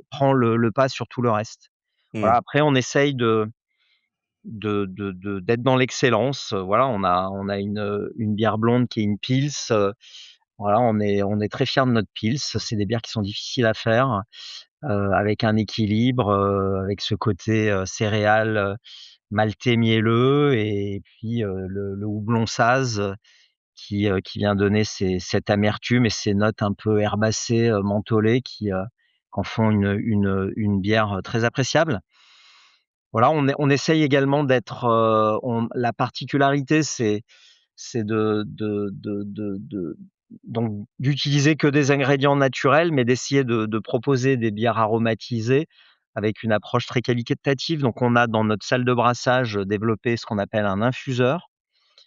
prend le pas sur tout le reste. Mmh. Voilà, après on essaye d'être dans l'excellence, voilà, on a une bière blonde qui est une Pils, voilà, on est très fiers de notre Pils. C'est des bières qui sont difficiles à faire, avec un équilibre, avec ce côté, céréales, maltais mielleux, et puis, le houblon Saz, qui vient donner cette amertume et ces notes un peu herbacées, mentholées qui en font une bière, très appréciable. Voilà, on essaye également d'être, la particularité, c'est donc d'utiliser que des ingrédients naturels, mais d'essayer de proposer des bières aromatisées avec une approche très qualitative. Donc on a dans notre salle de brassage, développé ce qu'on appelle un infuseur,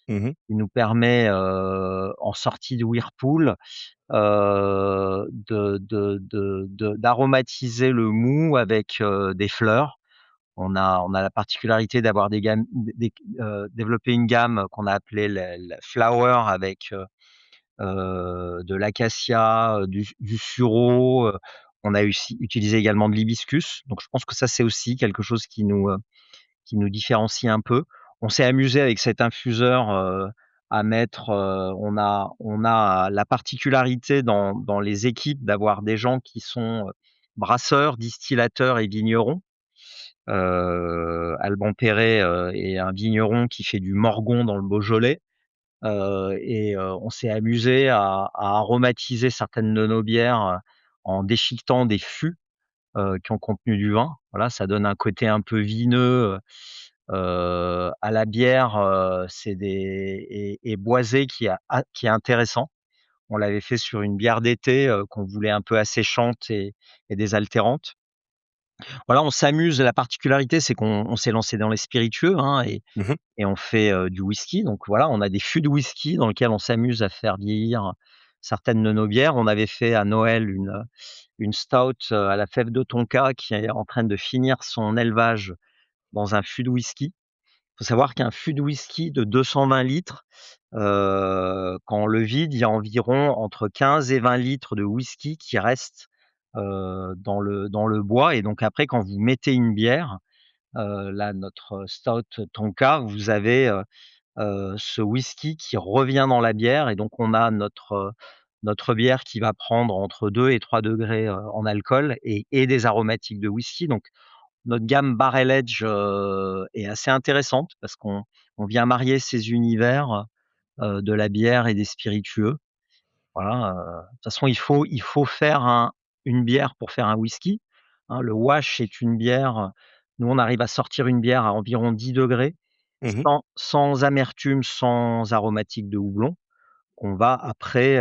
Mmh mh. qui nous permet, en sortie de whirlpool, d'aromatiser le mou avec, des fleurs. On a la particularité d'avoir développé une gamme qu'on a appelée la flower avec, de l'acacia, du sureau, on a aussi utilisé également de l'hibiscus. Donc je pense que ça, c'est aussi quelque chose qui nous différencie un peu. On s'est amusé avec cet infuseur, à mettre, on a la particularité dans les équipes d'avoir des gens qui sont, brasseurs, distillateurs et vignerons. Alban Perret, est un vigneron qui fait du Morgon dans le Beaujolais, on s'est amusé à aromatiser certaines de nos bières, en déchiquetant des fûts, qui ont contenu du vin. Voilà, ça donne un côté un peu vineux, à la bière, c'est des et boisé qui est intéressant. On l'avait fait sur une bière d'été, qu'on voulait un peu asséchante et désaltérante. Voilà, on s'amuse. La particularité, c'est qu'on s'est lancé dans les spiritueux, hein, Mmh. et on fait, du whisky. Donc voilà, on a des fûts de whisky dans lesquels on s'amuse à faire vieillir certaines de nos bières. On avait fait à Noël une stout, à la fève de tonka qui est en train de finir son élevage dans un fût de whisky. Il faut savoir qu'un fût de whisky de 220 litres, quand on le vide, il y a environ entre 15 et 20 litres de whisky qui restent, dans le bois, et donc après quand vous mettez une bière, là notre stout tonka, vous avez, ce whisky qui revient dans la bière, et donc on a notre bière qui va prendre entre 2 et 3 degrés en alcool, et des aromatiques de whisky. Donc notre gamme Barrel Edge, est assez intéressante parce qu'on vient marier ces univers, de la bière et des spiritueux. Voilà, de toute façon, il faut faire une bière pour faire un whisky, hein. Le wash est une bière, nous, on arrive à sortir une bière à environ 10 degrés, Mmh. sans amertume, sans aromatique de houblon, qu'on va après,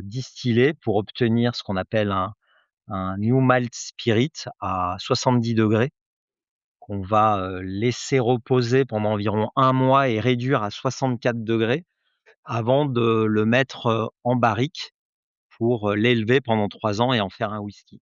distiller pour obtenir ce qu'on appelle un new malt spirit à 70 degrés, qu'on va, laisser reposer pendant environ un mois et réduire à 64 degrés avant de le mettre, en barrique pour, l'élever pendant 3 ans et en faire un whisky.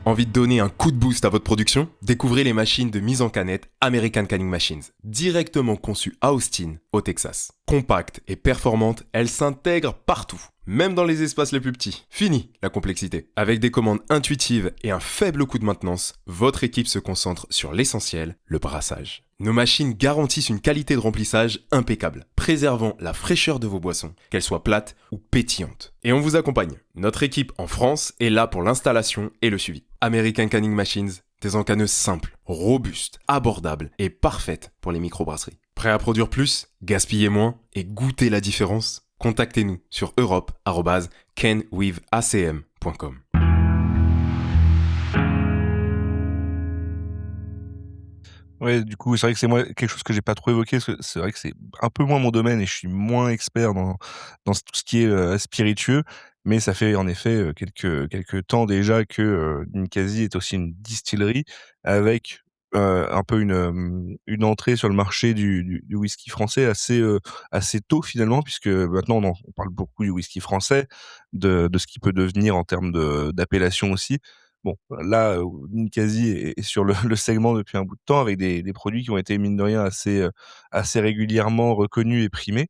Envie de donner un coup de boost à votre production? Découvrez les machines de mise en canette American Canning Machines, directement conçues à Austin, au Texas. Compactes et performantes, elles s'intègrent partout, même dans les espaces les plus petits. Fini la complexité. Avec des commandes intuitives et un faible coût de maintenance, votre équipe se concentre sur l'essentiel, le brassage. Nos machines garantissent une qualité de remplissage impeccable, préservant la fraîcheur de vos boissons, qu'elles soient plates ou pétillantes. Et on vous accompagne. Notre équipe en France est là pour l'installation et le suivi. American Canning Machines, des encanneuses simples, robustes, abordables et parfaites pour les microbrasseries. Prêt à produire plus, gaspiller moins et goûter la différence? Contactez-nous sur europe@canwithacm.com. Ouais, du coup, c'est vrai que c'est moi quelque chose que j'ai pas trop évoqué, parce que c'est vrai que c'est un peu moins mon domaine et je suis moins expert dans tout ce qui est, spiritueux. Mais ça fait en effet, quelques temps déjà que, Ninkasi est aussi une distillerie avec, un peu une entrée sur le marché du whisky français assez tôt finalement, puisque maintenant on parle beaucoup du whisky français, de ce qu'il peut devenir en termes d'appellation aussi. Bon, là, Ninkasi est sur le segment depuis un bout de temps avec des produits qui ont été mine de rien assez régulièrement reconnus et primés.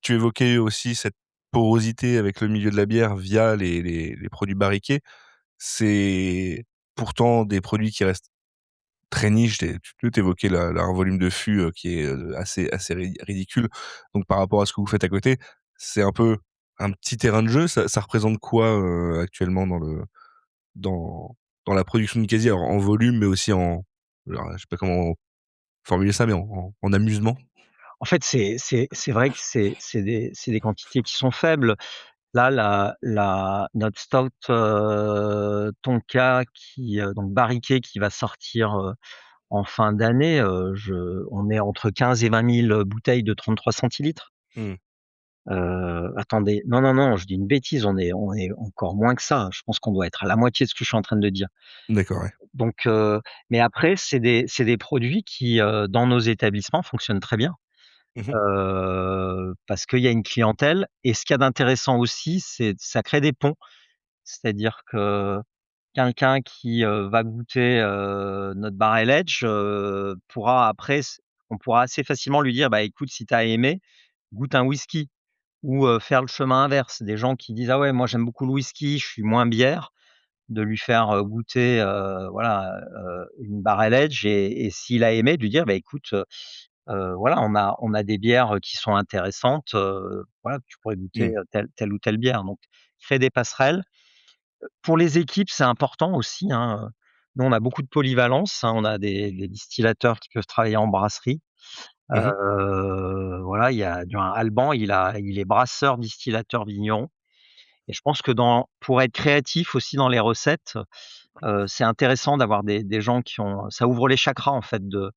Tu évoquais aussi cette porosité avec le milieu de la bière via les produits barriqués. C'est pourtant des produits qui restent très niches. Tu évoquais un volume de fût, qui est, assez ridicule. Donc par rapport à ce que vous faites à côté, c'est un peu un petit terrain de jeu. Ça représente quoi, actuellement dans dans la production de Ninkasi? Alors en volume, mais aussi alors je sais pas comment formuler ça, mais en amusement? En fait, c'est vrai que c'est des quantités qui sont faibles. Là, notre stout, Tonka donc barriqué qui va sortir, en fin d'année, on est entre 15 et 20 000 bouteilles de 33 centilitres. Mmh. Attendez, non, non, non, je dis une bêtise, on est encore moins que ça. Je pense qu'on doit être à la moitié de ce que je suis en train de dire. D'accord, ouais. Donc, mais après, c'est des produits qui, dans nos établissements fonctionnent très bien, Mmh mh. parce qu'il y a une clientèle et ce qu'il y a d'intéressant aussi, c'est ça crée des ponts. C'est-à-dire que quelqu'un qui, va goûter, notre Barrel Edge, pourra après on pourra assez facilement lui dire: «Bah, écoute, si tu as aimé, goûte un whisky». Ou, faire le chemin inverse. Des gens qui disent: «Ah ouais, moi j'aime beaucoup le whisky, je suis moins bière», de lui faire, goûter, voilà, une Barrel Edge et s'il a aimé, de lui dire: «Bah écoute, voilà, on a des bières, qui sont intéressantes, voilà, tu pourrais goûter, Mmh. telle ou telle bière». Donc créer des passerelles. Pour les équipes, c'est important aussi, hein, nous on a beaucoup de polyvalence, hein, on a des distillateurs qui peuvent travailler en brasserie. Mmh mh. Voilà, il y a Alban, il est brasseur, distillateur, vigneron et je pense que pour être créatif aussi dans les recettes, c'est intéressant d'avoir des gens qui ont ça ouvre les chakras en fait de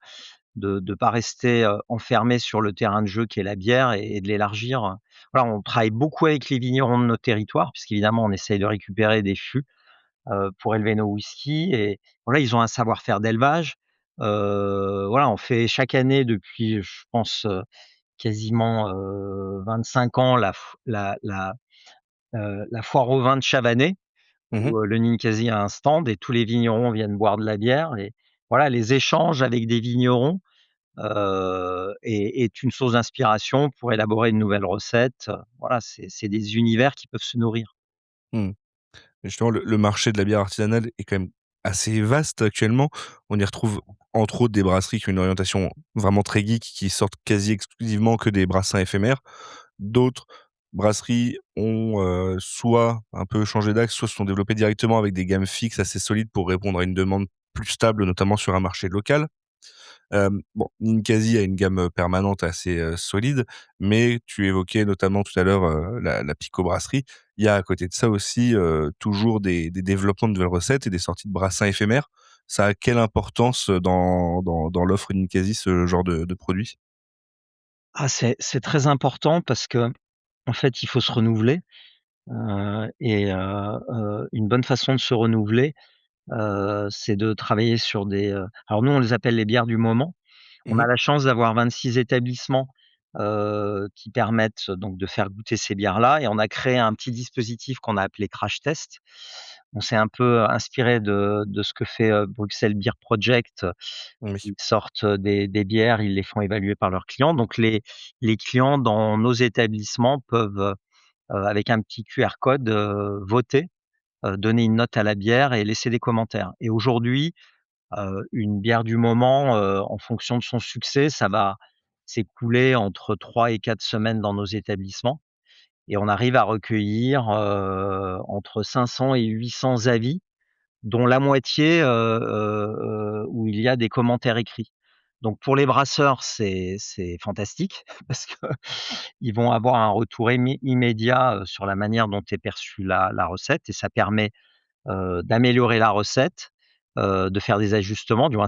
pas rester, enfermé sur le terrain de jeu qui est la bière et de l'élargir. Voilà, on travaille beaucoup avec les vignerons de nos territoires puisqu'évidemment on essaye de récupérer des fûts, pour élever nos whiskies et voilà, ils ont un savoir-faire d'élevage. Voilà, on fait chaque année depuis, je pense, quasiment, 25 ans la foire au vin de Chavanay Mmh mh. où, le Ninkasi a un stand et tous les vignerons viennent boire de la bière et voilà, les échanges avec des vignerons, est une source d'inspiration pour élaborer de nouvelles recettes, voilà, c'est des univers qui peuvent se nourrir. Mmh. Et justement, le marché de la bière artisanale est quand même assez vaste actuellement. On y retrouve entre autres des brasseries qui ont une orientation vraiment très geek, qui sortent quasi exclusivement que des brassins éphémères. D'autres brasseries ont, soit un peu changé d'axe, soit se sont développées directement avec des gammes fixes assez solides pour répondre à une demande plus stable, notamment sur un marché local. Bon, Ninkasi a une gamme, permanente assez, solide, mais tu évoquais notamment tout à l'heure, la Pico Brasserie. Il y a à côté de ça aussi, toujours des développements de nouvelles recettes et des sorties de brassins éphémères. Ça a quelle importance, dans l'offre Ninkasi, ce genre de produit? Ah, c'est très important parce que en fait, il faut se renouveler, une bonne façon de se renouveler, c'est de travailler sur alors nous, on les appelle les bières du moment. On a Mmh. la chance d'avoir 26 établissements, qui permettent donc de faire goûter ces bières-là et on a créé un petit dispositif qu'on a appelé Crash Test. On s'est un peu inspiré de ce que fait, Bruxelles Beer Project. Oui. Ils sortent, des bières, ils les font évaluer par leurs clients. Donc les clients dans nos établissements peuvent, avec un petit QR code, voter, donner une note à la bière et laisser des commentaires. Et aujourd'hui, une bière du moment, en fonction de son succès, ça va s'écouler entre 3 et 4 semaines dans nos établissements et on arrive à recueillir, entre 500 et 800 avis, dont la moitié, où il y a des commentaires écrits. Donc pour les brasseurs, c'est fantastique parce qu'ils vont avoir un retour immédiat, sur la manière dont est perçue la recette et ça permet d'améliorer la recette, de faire des ajustements, du moins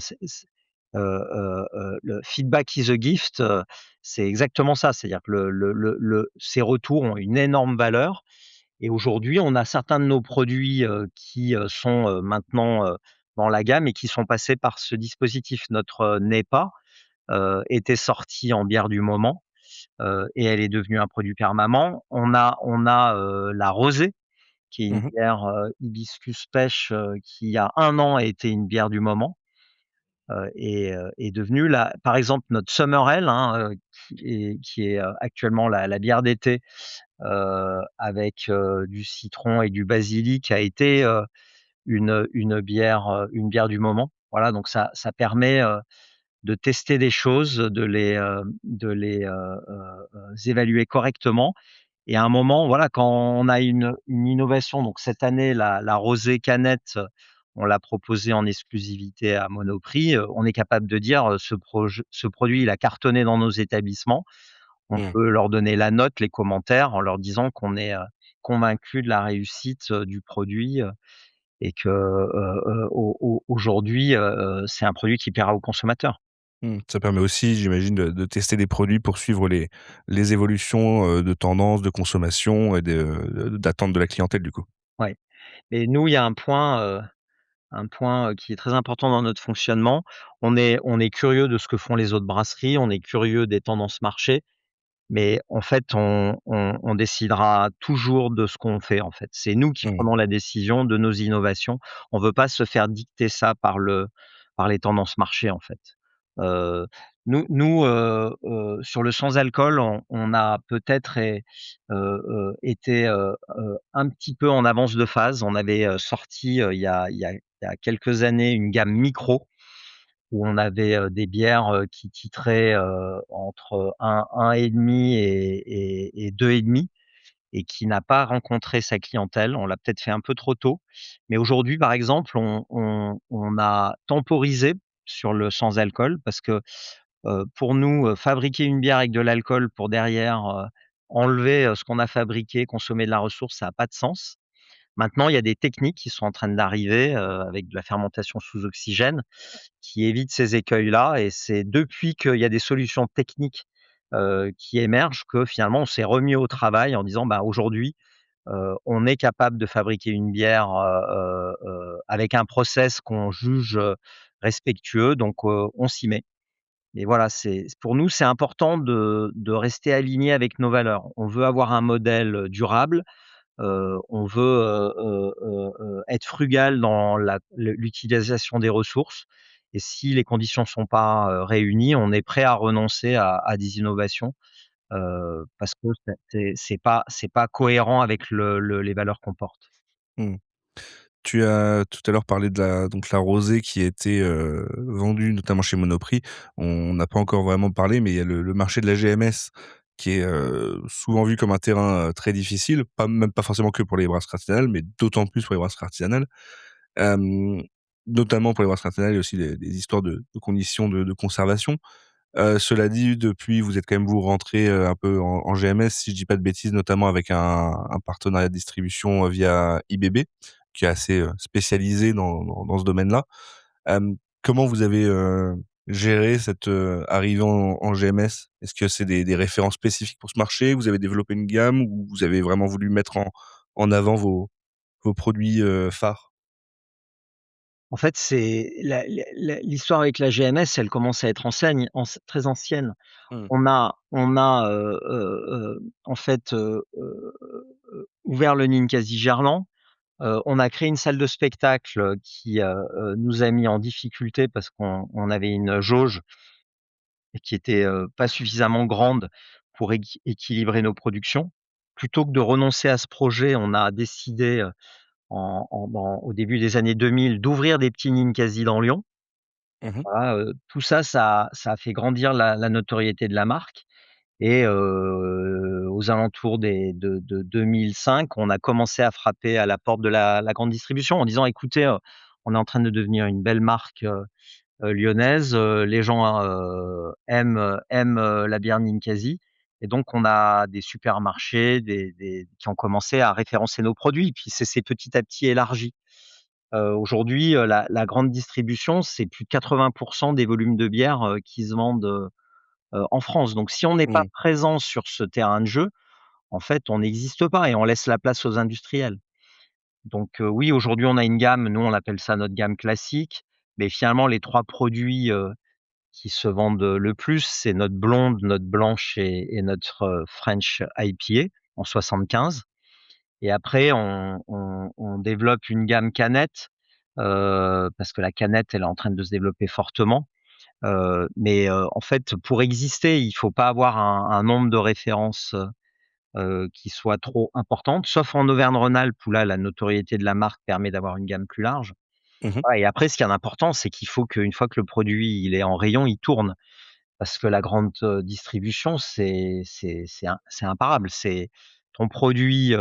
le feedback is a gift, c'est exactement ça. C'est-à-dire que ces retours ont une énorme valeur et aujourd'hui, on a certains de nos produits, qui, sont, maintenant, dans la gamme et qui sont passés par ce dispositif. Notre, NEPA, était sortie en bière du moment, et elle est devenue un produit permanent. On a la rosée qui est une Mmh. bière, hibiscus pêche, qui il y a 1 an a été une bière du moment, et est devenue la par exemple notre Summer Ale, hein, qui est, actuellement la bière d'été, avec, du citron et du basilic a été, une bière du moment. Voilà, donc ça permet, de tester des choses, de les évaluer correctement et à un moment, voilà, quand on a une innovation, donc cette année, la rosée canette, on l'a proposée en exclusivité à Monoprix, on est capable de dire, ce produit, il a cartonné dans nos établissements. On Mmh. peut leur donner la note, les commentaires en leur disant qu'on est, convaincus de la réussite, du produit, et que, aujourd'hui, c'est un produit qui plaira aux consommateurs. Mmh. Ça permet aussi, j'imagine, de tester des produits pour suivre les évolutions, de tendances, de consommation et d'attente de la clientèle, du coup. Ouais, et nous, il y a un point, qui est très important dans notre fonctionnement. On est curieux de ce que font les autres brasseries, on est curieux des tendances marché, mais en fait, on décidera toujours de ce qu'on fait, en fait. C'est nous qui Mmh. prenons la décision de nos innovations. On veut pas se faire dicter ça par les tendances marché, en fait. Heu, sur le sans alcool, on a peut-être été, un petit peu en avance de phase. On avait, sorti, il y a quelques années, une gamme micro où on avait, des bières, qui titraient, entre 1,5 et 2,5 et qui n'a pas rencontré sa clientèle. On l'a peut-être fait un peu trop tôt. Mais aujourd'hui, par exemple, on a temporisé sur le sans alcool parce que, pour nous, fabriquer une bière avec de l'alcool pour derrière, enlever, ce qu'on a fabriqué, consommer de la ressource, ça a pas de sens. Maintenant, il y a des techniques qui sont en train d'arriver, avec de la fermentation sous oxygène, qui évitent ces écueils-là et c'est depuis qu'il y a des solutions techniques, qui émergent que finalement on s'est remis au travail en disant: «Bah, aujourd'hui, on est capable de fabriquer une bière, avec un process qu'on juge, respectueux donc on s'y met». Et voilà, c'est pour nous, c'est important de rester aligné avec nos valeurs. On veut avoir un modèle, durable, on veut, être frugal dans l'utilisation des ressources et si les conditions sont pas, réunies, on est prêt à renoncer à des innovations, parce que c'est pas cohérent avec les valeurs qu'on porte. Mmh. Tu as tout à l'heure parlé de la rosée qui était, vendue notamment chez Monoprix. On n'a pas encore vraiment parlé, mais il y a le marché de la GMS qui est, souvent vu comme un terrain, très difficile, même pas forcément que pour les brasseries artisanales, mais d'autant plus pour les brasseries artisanales. Hem, Notamment pour les brasseries artisanales, il y a aussi des histoires de conditions de conservation. Cela dit, depuis, vous êtes quand même vous rentré, un peu en GMS, si je dis pas de bêtises, notamment avec un partenariat de distribution, via IBB, qui est assez, spécialisé dans ce domaine-là. Comment vous avez, géré cette, arrivée en GMS? Est-ce que c'est des références spécifiques pour ce marché? Vous avez développé une gamme ou vous avez vraiment voulu mettre en avant vos produits, phares? En fait, c'est l'histoire avec la GMS, elle commence à être très ancienne. Mmh. On a, en fait, ouvert le Ninkasi Gerland. On a créé une salle de spectacle, qui, nous a mis en difficulté parce qu'on avait une jauge qui était, pas suffisamment grande pour équilibrer nos productions. Plutôt que de renoncer à ce projet, on a décidé, au début des années 2000 d'ouvrir des petits Ninkasi dans Lyon. Mmh. Voilà, tout ça, ça a fait grandir la notoriété de la marque et aux alentours de 2005, on a commencé à frapper à la porte de la grande distribution en disant: «Écoutez, on est en train de devenir une belle marque, lyonnaise, les gens, aiment, la bière Ninkasi» et donc on a des supermarchés, des qui ont commencé à référencer nos produits. Puis c'est s'est petit à petit élargi. Aujourd'hui, la grande distribution, c'est plus de 80 des volumes de bière, qui se vendent, en France. Donc si on n'est pas Mmh. présent sur ce terrain de jeu, en fait, on n'existe pas et on laisse la place aux industriels. Donc oui, aujourd'hui, on a une gamme, nous, on appelle ça notre gamme classique, mais finalement, les 3 produits, qui se vendent, le plus, c'est notre blonde, notre blanche et notre, French IPA en 75 et après on développe une gamme canette, parce que la canette, elle est en train de se développer fortement. Mais en fait, pour exister, il faut pas avoir un nombre de références, qui soit trop importante, sauf en Auvergne-Rhône-Alpes où là, la notoriété de la marque permet d'avoir une gamme plus large. Mmh. Voilà et après ce qui est important, c'est qu'il faut qu'une fois que le produit, il est en rayon, il tourne. Parce que la grande, distribution, c'est imparable. C'est ton produit,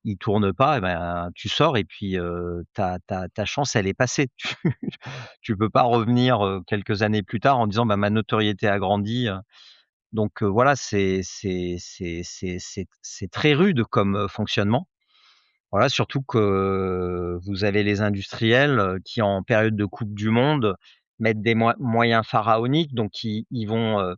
il tourne pas et ben, tu sors et puis, ta chance, elle est passée. Tu peux pas revenir, quelques années plus tard en disant: «Bah, ma notoriété a grandi», donc voilà, c'est très rude comme, fonctionnement. Voilà, surtout que vous avez les industriels, qui en période de coupe du monde mettent des moyens pharaoniques, donc ils vont,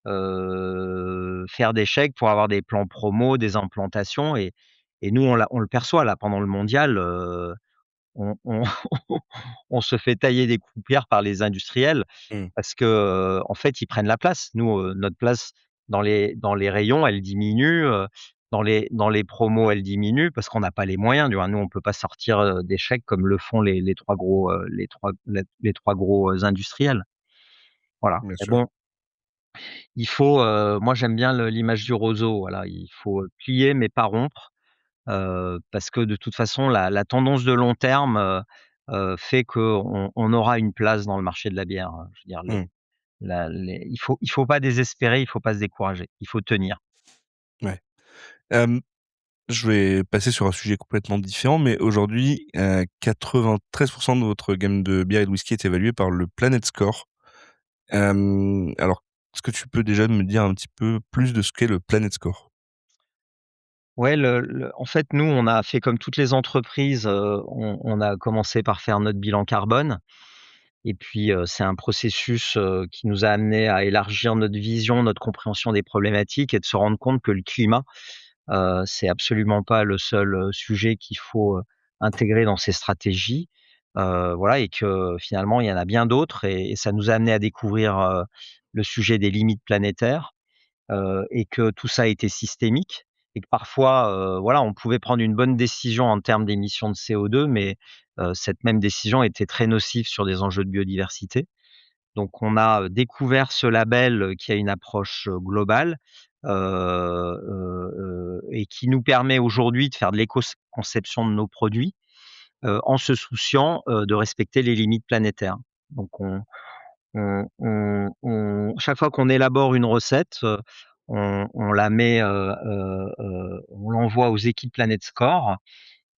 faire des chèques pour avoir des plans promo, des implantations et nous on le perçoit là pendant le mondial, on on se fait tailler des croupières par les industriels Mmh. parce que, en fait, ils prennent la place. Nous, notre place dans les rayons, elle diminue, dans les promos, elle diminue parce qu'on n'a pas les moyens, tu vois? Nous, on peut pas sortir, des chèques comme le font les 3 gros, les 3 gros, industriels. Voilà. Bien Mais sûr. bon, il faut, moi j'aime bien l'image du roseau, voilà, il faut, plier mais pas rompre, parce que de toute façon la tendance de long terme, fait qu'on aura une place dans le marché de la bière, je veux dire Mmh. il faut pas désespérer, il faut pas se décourager, il faut tenir. Ouais. Hem Je vais passer sur un sujet complètement différent, mais aujourd'hui, 93 de votre gamme de bière et de whisky est évaluée par le Planet Score. Alors, est-ce que tu peux déjà me dire un petit peu plus de ce qu'est le Planet Score? Ouais, en fait, nous, on a fait comme toutes les entreprises, on a commencé par faire notre bilan carbone et puis, c'est un processus, qui nous a amené à élargir notre vision, notre compréhension des problématiques et de se rendre compte que le climat, c'est absolument pas le seul, sujet qu'il faut, intégrer dans ses stratégies. Voilà et que finalement, il y en a bien d'autres et ça nous a amené à découvrir, le sujet des limites planétaires. Et que tout ça était systémique et que parfois, voilà, on pouvait prendre une bonne décision en termes d'émissions de CO2, mais cette même décision était très nocive sur des enjeux de biodiversité. Donc on a, découvert ce label, qui a une approche, globale, et qui nous permet aujourd'hui de faire de l'éco-conception de nos produits, en se souciant, de respecter les limites planétaires. Donc chaque fois qu'on élabore une recette, on la met, on l'envoie aux équipes Planet Score,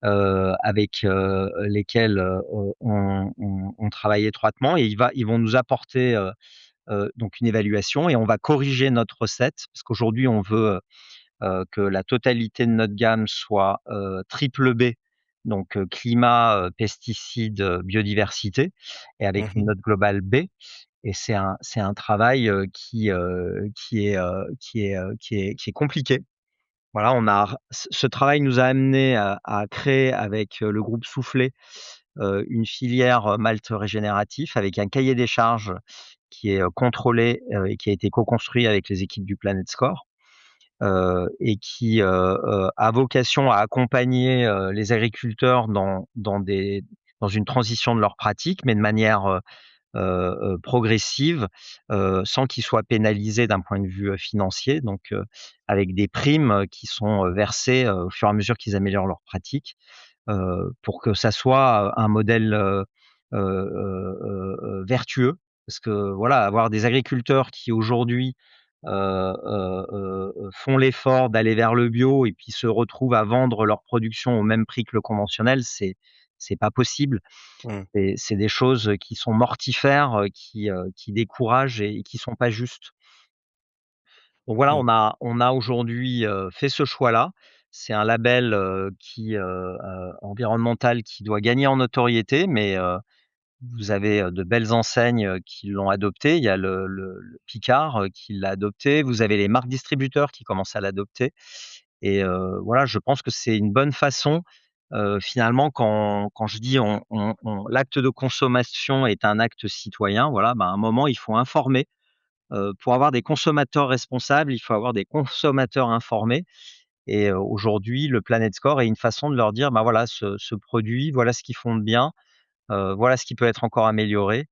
avec lesquelles on travaille étroitement, et ils vont nous apporter donc une évaluation, et on va corriger notre recette parce qu'aujourd'hui on veut que la totalité de notre gamme soit triple B, donc climat, pesticides, biodiversité, et avec une Mmh. note globale B. Et c'est un travail qui est compliqué. Voilà, on a ce travail nous a amené à créer avec le groupe Soufflé une filière malt régénératif avec un cahier des charges qui est contrôlé et qui a été co-construit avec les équipes du Planet Score, et qui a vocation à accompagner les agriculteurs dans une transition de leurs pratiques, mais de manière progressive, sans qu'ils soient pénalisés d'un point de vue financier, donc avec des primes qui sont versées au fur et à mesure qu'ils améliorent leurs pratiques, pour que ça soit un modèle vertueux. Parce que voilà, avoir des agriculteurs qui aujourd'hui font l'effort d'aller vers le bio et puis se retrouvent à vendre leur production au même prix que le conventionnel, c'est pas possible. Mmh. C'est des choses qui sont mortifères, qui découragent et qui sont pas justes. Donc voilà, Mmh. on a aujourd'hui fait ce choix-là. C'est un label environnemental qui doit gagner en notoriété, mais vous avez de belles enseignes qui l'ont adopté. Il y a le Picard qui l'a adopté. Vous avez les marques distributeurs qui commencent à l'adopter, et voilà, je pense que c'est une bonne façon, finalement, quand je dis l'acte de consommation est un acte citoyen, voilà, ben, à un moment, il faut informer. Pour avoir des consommateurs responsables, il faut avoir des consommateurs informés, et aujourd'hui, le Planet Score est une façon de leur dire: «Ben, voilà, ce produit, voilà ce qu'ils font de bien, voilà ce qui peut être encore amélioré»,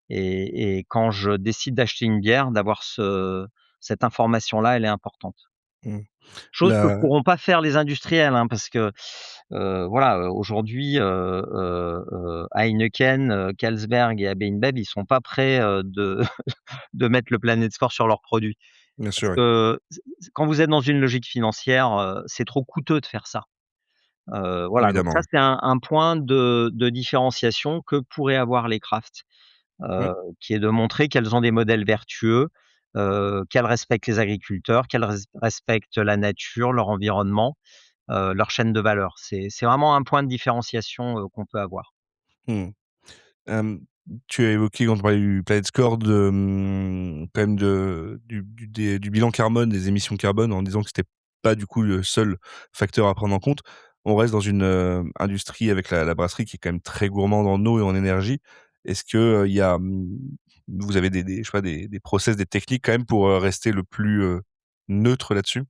et quand je décide d'acheter une bière, d'avoir cette information-là, elle est importante. Mmh. Chose que La pourront pas faire les industriels, hein, parce que, voilà, aujourd'hui, Heineken, Carlsberg et AB InBev, ils sont pas prêts, de mettre le Planet Score sur leurs produits. Bien Parce sûr, oui. que quand vous êtes dans une logique financière, c'est trop coûteux de faire ça. Voilà, donc Évidemment, ça, oui. c'est un point de différenciation que pourraient avoir les crafts, Mmh. qui est de montrer qu'elles ont des modèles vertueux, qu'elles respectent les agriculteurs, qu'elles respectent la nature, leur environnement, leur chaîne de valeur. C'est vraiment un point de différenciation, qu'on peut avoir. Mmh. Hem, Tu as évoqué quand on parlait du Planet Score quand même du bilan carbone, des émissions carbone en disant que c'était pas du coup le seul facteur à prendre en compte. On reste dans une, industrie avec la brasserie qui est quand même très gourmande en eau et en énergie. Est-ce que, vous avez des je sais pas des process, des techniques quand même pour, rester le plus, neutre là-dessus?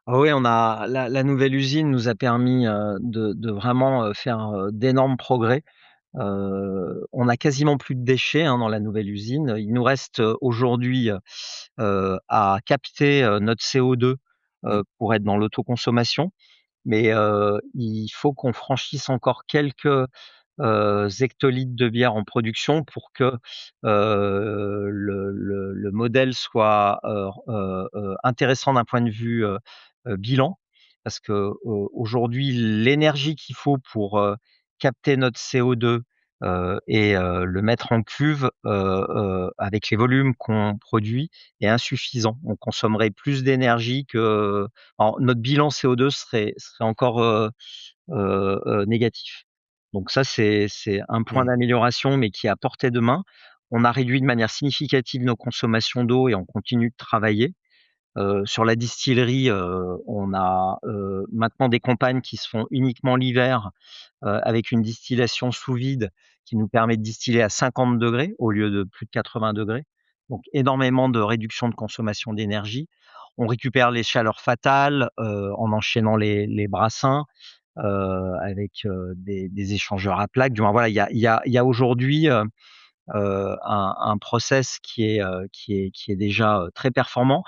Ah oui, on a la nouvelle usine nous a permis, de vraiment, faire, d'énormes progrès. On a quasiment plus de déchets, hein, dans la nouvelle usine. Il nous reste, aujourd'hui, à capter, notre CO2, Mmh. pour être dans l'autoconsommation. Mais, il faut qu'on franchisse encore quelques, hectolitres de bière en production pour que, le modèle soit, intéressant d'un point de vue, bilan. Parce que, aujourd'hui, l'énergie qu'il faut pour, capter notre CO2, et le mettre en cuve, avec les volumes qu'on produit, est insuffisant. On consommerait plus d'énergie que alors notre bilan CO2 serait encore, négatif. Donc ça, c'est un point Mmh. d'amélioration, mais qui est à portée de main. On a réduit de manière significative nos consommations d'eau et on continue de travailler. Sur la distillerie, on a, maintenant des campagnes qui se font uniquement l'hiver, avec une distillation sous vide qui nous permet de distiller à 50 degrés au lieu de plus de 80 degrés. Donc énormément de réduction de consommation d'énergie. On récupère les chaleurs fatales, en enchaînant les brassins, avec, des échangeurs à plaques. Du moins voilà, il y a aujourd'hui, un process qui est déjà, très performant.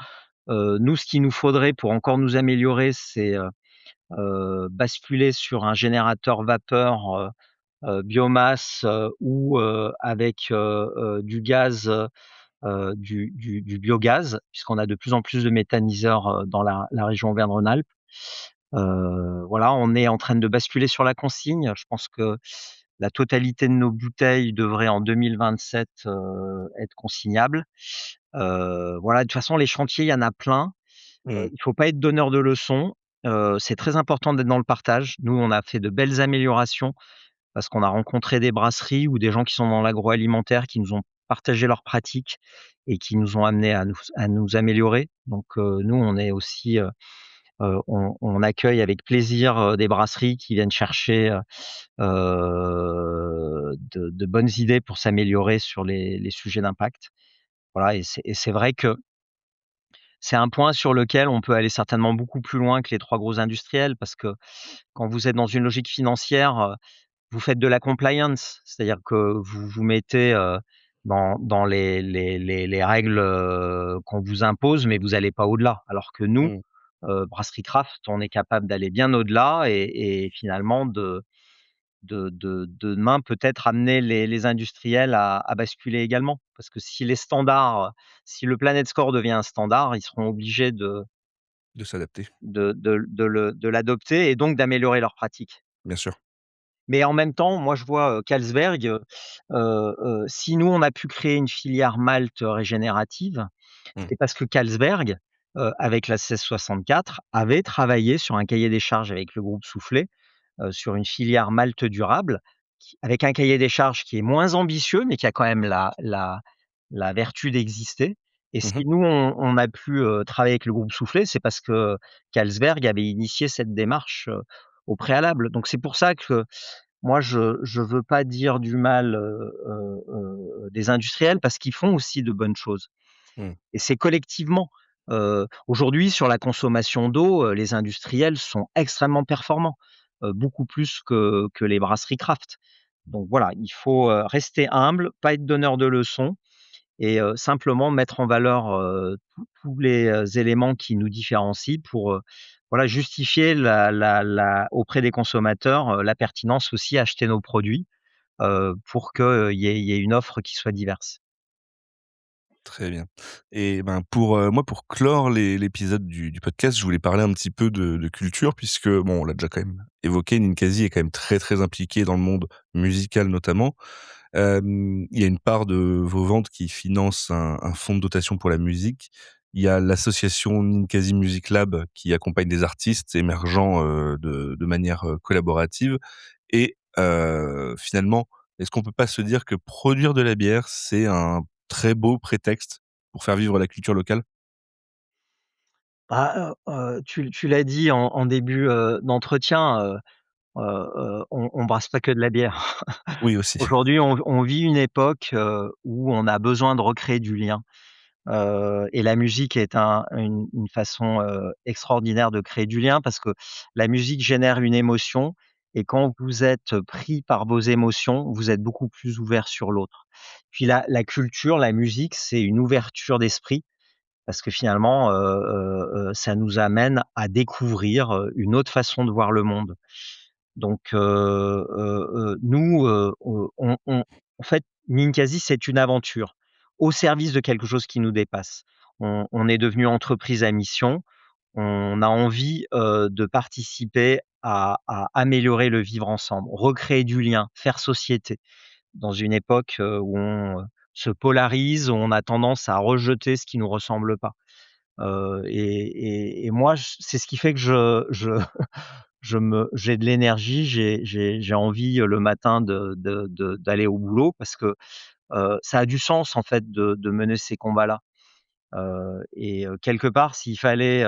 Nous, ce qu'il nous faudrait pour encore nous améliorer, c'est, basculer sur un générateur vapeur, biomasse, ou avec, du gaz, du biogaz, puisqu'on a de plus en plus de méthaniseurs, dans la région Auvergne-Rhône-Alpes. Voilà, on est en train de basculer sur la consigne. Je pense que la totalité de nos bouteilles devrait en 2027, être consignables. Voilà, de toute façon, les chantiers, il y en a plein. Mmh. Il faut pas être donneur de leçons. C'est très important d'être dans le partage. Nous, on a fait de belles améliorations parce qu'on a rencontré des brasseries ou des gens qui sont dans l'agroalimentaire qui nous ont partagé leurs pratiques et qui nous ont amenés à nous améliorer. Donc, nous, on est aussi, on accueille avec plaisir, des brasseries qui viennent chercher, de bonnes idées pour s'améliorer sur les sujets d'impact. Voilà, et c'est vrai que c'est un point sur lequel on peut aller certainement beaucoup plus loin que les 3 gros industriels parce que quand vous êtes dans une logique financière, vous faites de la compliance, c'est-à-dire que vous vous mettez, dans les règles, qu'on vous impose, mais vous allez pas au-delà. Alors que nous, Mmh. Brasserie Craft, on est capable d'aller bien au-delà et finalement de demain peut-être amener les industriels à basculer également. Parce que si les standards, si le Planet Score devient un standard, ils seront obligés De s'adapter, de l'adopter et donc d'améliorer leurs pratiques. bien sûr. Mais en même temps, moi je vois, Carlsberg, si nous on a pu créer une filière malt régénérative, Mmh. c'est parce que Carlsberg, avec la 1664, avait travaillé sur un cahier des charges avec le groupe Soufflet, sur une filière malt durable, avec un cahier des charges qui est moins ambitieux, mais qui a quand même la vertu d'exister. Et Mmh si mh. nous on a pu, travailler avec le groupe Soufflet, c'est parce que Carlsberg avait initié cette démarche, au préalable. Donc c'est pour ça que moi je veux pas dire du mal, des industriels parce qu'ils font aussi de bonnes choses. Mmh. Et c'est collectivement. Aujourd'hui, sur la consommation d'eau, les industriels sont extrêmement performants, beaucoup plus que les brasseries craft. Donc voilà, il faut, rester humble, pas être donneur de leçons et simplement mettre en valeur, tous les, éléments qui nous différencient pour, voilà, justifier la auprès des consommateurs, la pertinence aussi à acheter nos produits, pour qu'il y ait une offre qui soit diverse. Très bien et ben, pour, moi, pour clore l'épisode du podcast, je voulais parler un petit peu de culture puisque, bon, on l'a déjà quand même évoqué, Ninkasi est quand même très, très impliqué dans le monde musical notamment. Il y a une part de vos ventes qui finance un fonds de dotation pour la musique. Il y a l'association Ninkasi Music Lab qui accompagne des artistes émergents, de manière, collaborative et finalement, est-ce qu'on peut pas se dire que produire de la bière, c'est un très beau prétexte pour faire vivre la culture locale? Ah, tu l'as dit en début, d'entretien, on brasse pas que de la bière. Oui aussi. Aujourd'hui, on vit une époque, où on a besoin de recréer du lien, et la musique est une façon, extraordinaire de créer du lien parce que la musique génère une émotion et quand vous êtes pris par vos émotions, vous êtes beaucoup plus ouvert sur l'autre. Puis la culture, la musique, c'est une ouverture d'esprit parce que finalement, ça nous amène à découvrir, une autre façon de voir le monde. Donc nous, en fait, Ninkasi, c'est une aventure au service de quelque chose qui nous dépasse. On est devenu entreprise à mission. On a envie, de participer à améliorer le vivre ensemble, recréer du lien, faire société dans une époque, où on, se polarise, où on a tendance à rejeter ce qui nous ressemble pas. Et moi, c'est ce qui fait que j'ai de l'énergie, j'ai envie, le matin d'aller au boulot parce que, ça a du sens en fait de mener ces combats-là. Et quelque part, s'il fallait,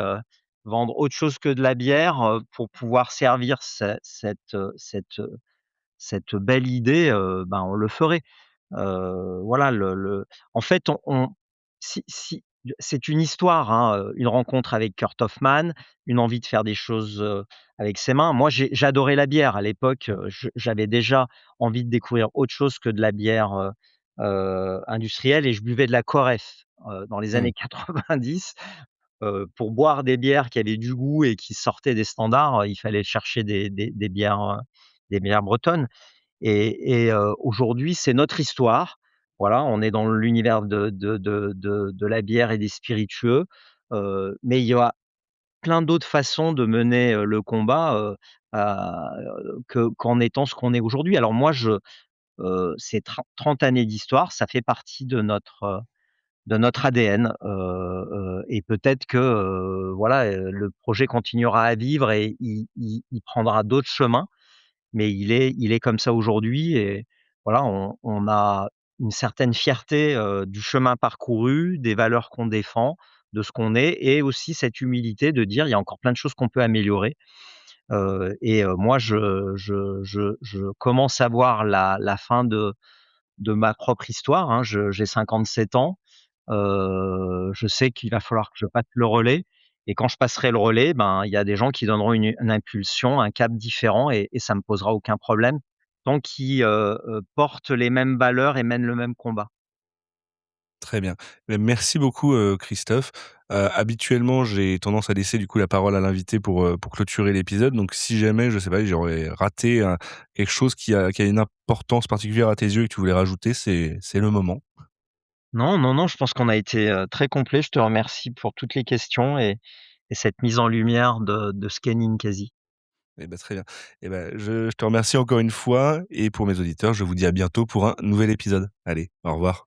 vendre autre chose que de la bière, pour pouvoir servir cette belle idée, ben, on le ferait. Voilà en fait, si c'est une histoire, hein, une rencontre avec Kurt Hoffmann, une envie de faire des choses, avec ses mains. Moi, j'adorais la bière à l'époque, j'avais déjà envie de découvrir autre chose que de la bière, industrielle et je buvais de la Coref, dans les Mmh. années 90. Pour boire des bières qui avaient du goût et qui sortaient des standards, il fallait chercher des bières bretonnes. Et aujourd'hui, c'est notre histoire. Voilà, on est dans l'univers de la bière et des spiritueux, mais il y a plein d'autres façons de mener, le combat, à qu'en étant ce qu'on est aujourd'hui. Alors moi, c'est 30 années d'histoire, ça fait partie de notre ADN, et peut-être que, voilà, le projet continuera à vivre et il prendra d'autres chemins, mais il est comme ça aujourd'hui et voilà, on a une certaine fierté, du chemin parcouru, des valeurs qu'on défend, de ce qu'on est et aussi cette humilité de dire: «Il y a encore plein de choses qu'on peut améliorer». Moi je commence à voir la fin de ma propre histoire, hein. J'ai 57 ans, je sais qu'il va falloir que je passe le relais et quand je passerai le relais, ben, il y a des gens qui donneront une impulsion, un cap différent et ça me posera aucun problème tant qu'ils, portent les mêmes valeurs et mènent le même combat. Très bien. Merci beaucoup, Christophe. Habituellement, j'ai tendance à laisser du coup la parole à l'invité pour clôturer l'épisode. Donc si jamais, je sais pas, j'aurais raté, quelque chose qui a une importance particulière à tes yeux et que tu voulais rajouter, c'est le moment. Non, non, non, je pense qu'on a été, très complet. Je te remercie pour toutes les questions et cette mise en lumière de ce qu'est Ninkasi. Eh ben très bien. Eh ben, je te remercie encore une fois et pour mes auditeurs, je vous dis à bientôt pour un nouvel épisode. Allez, au revoir.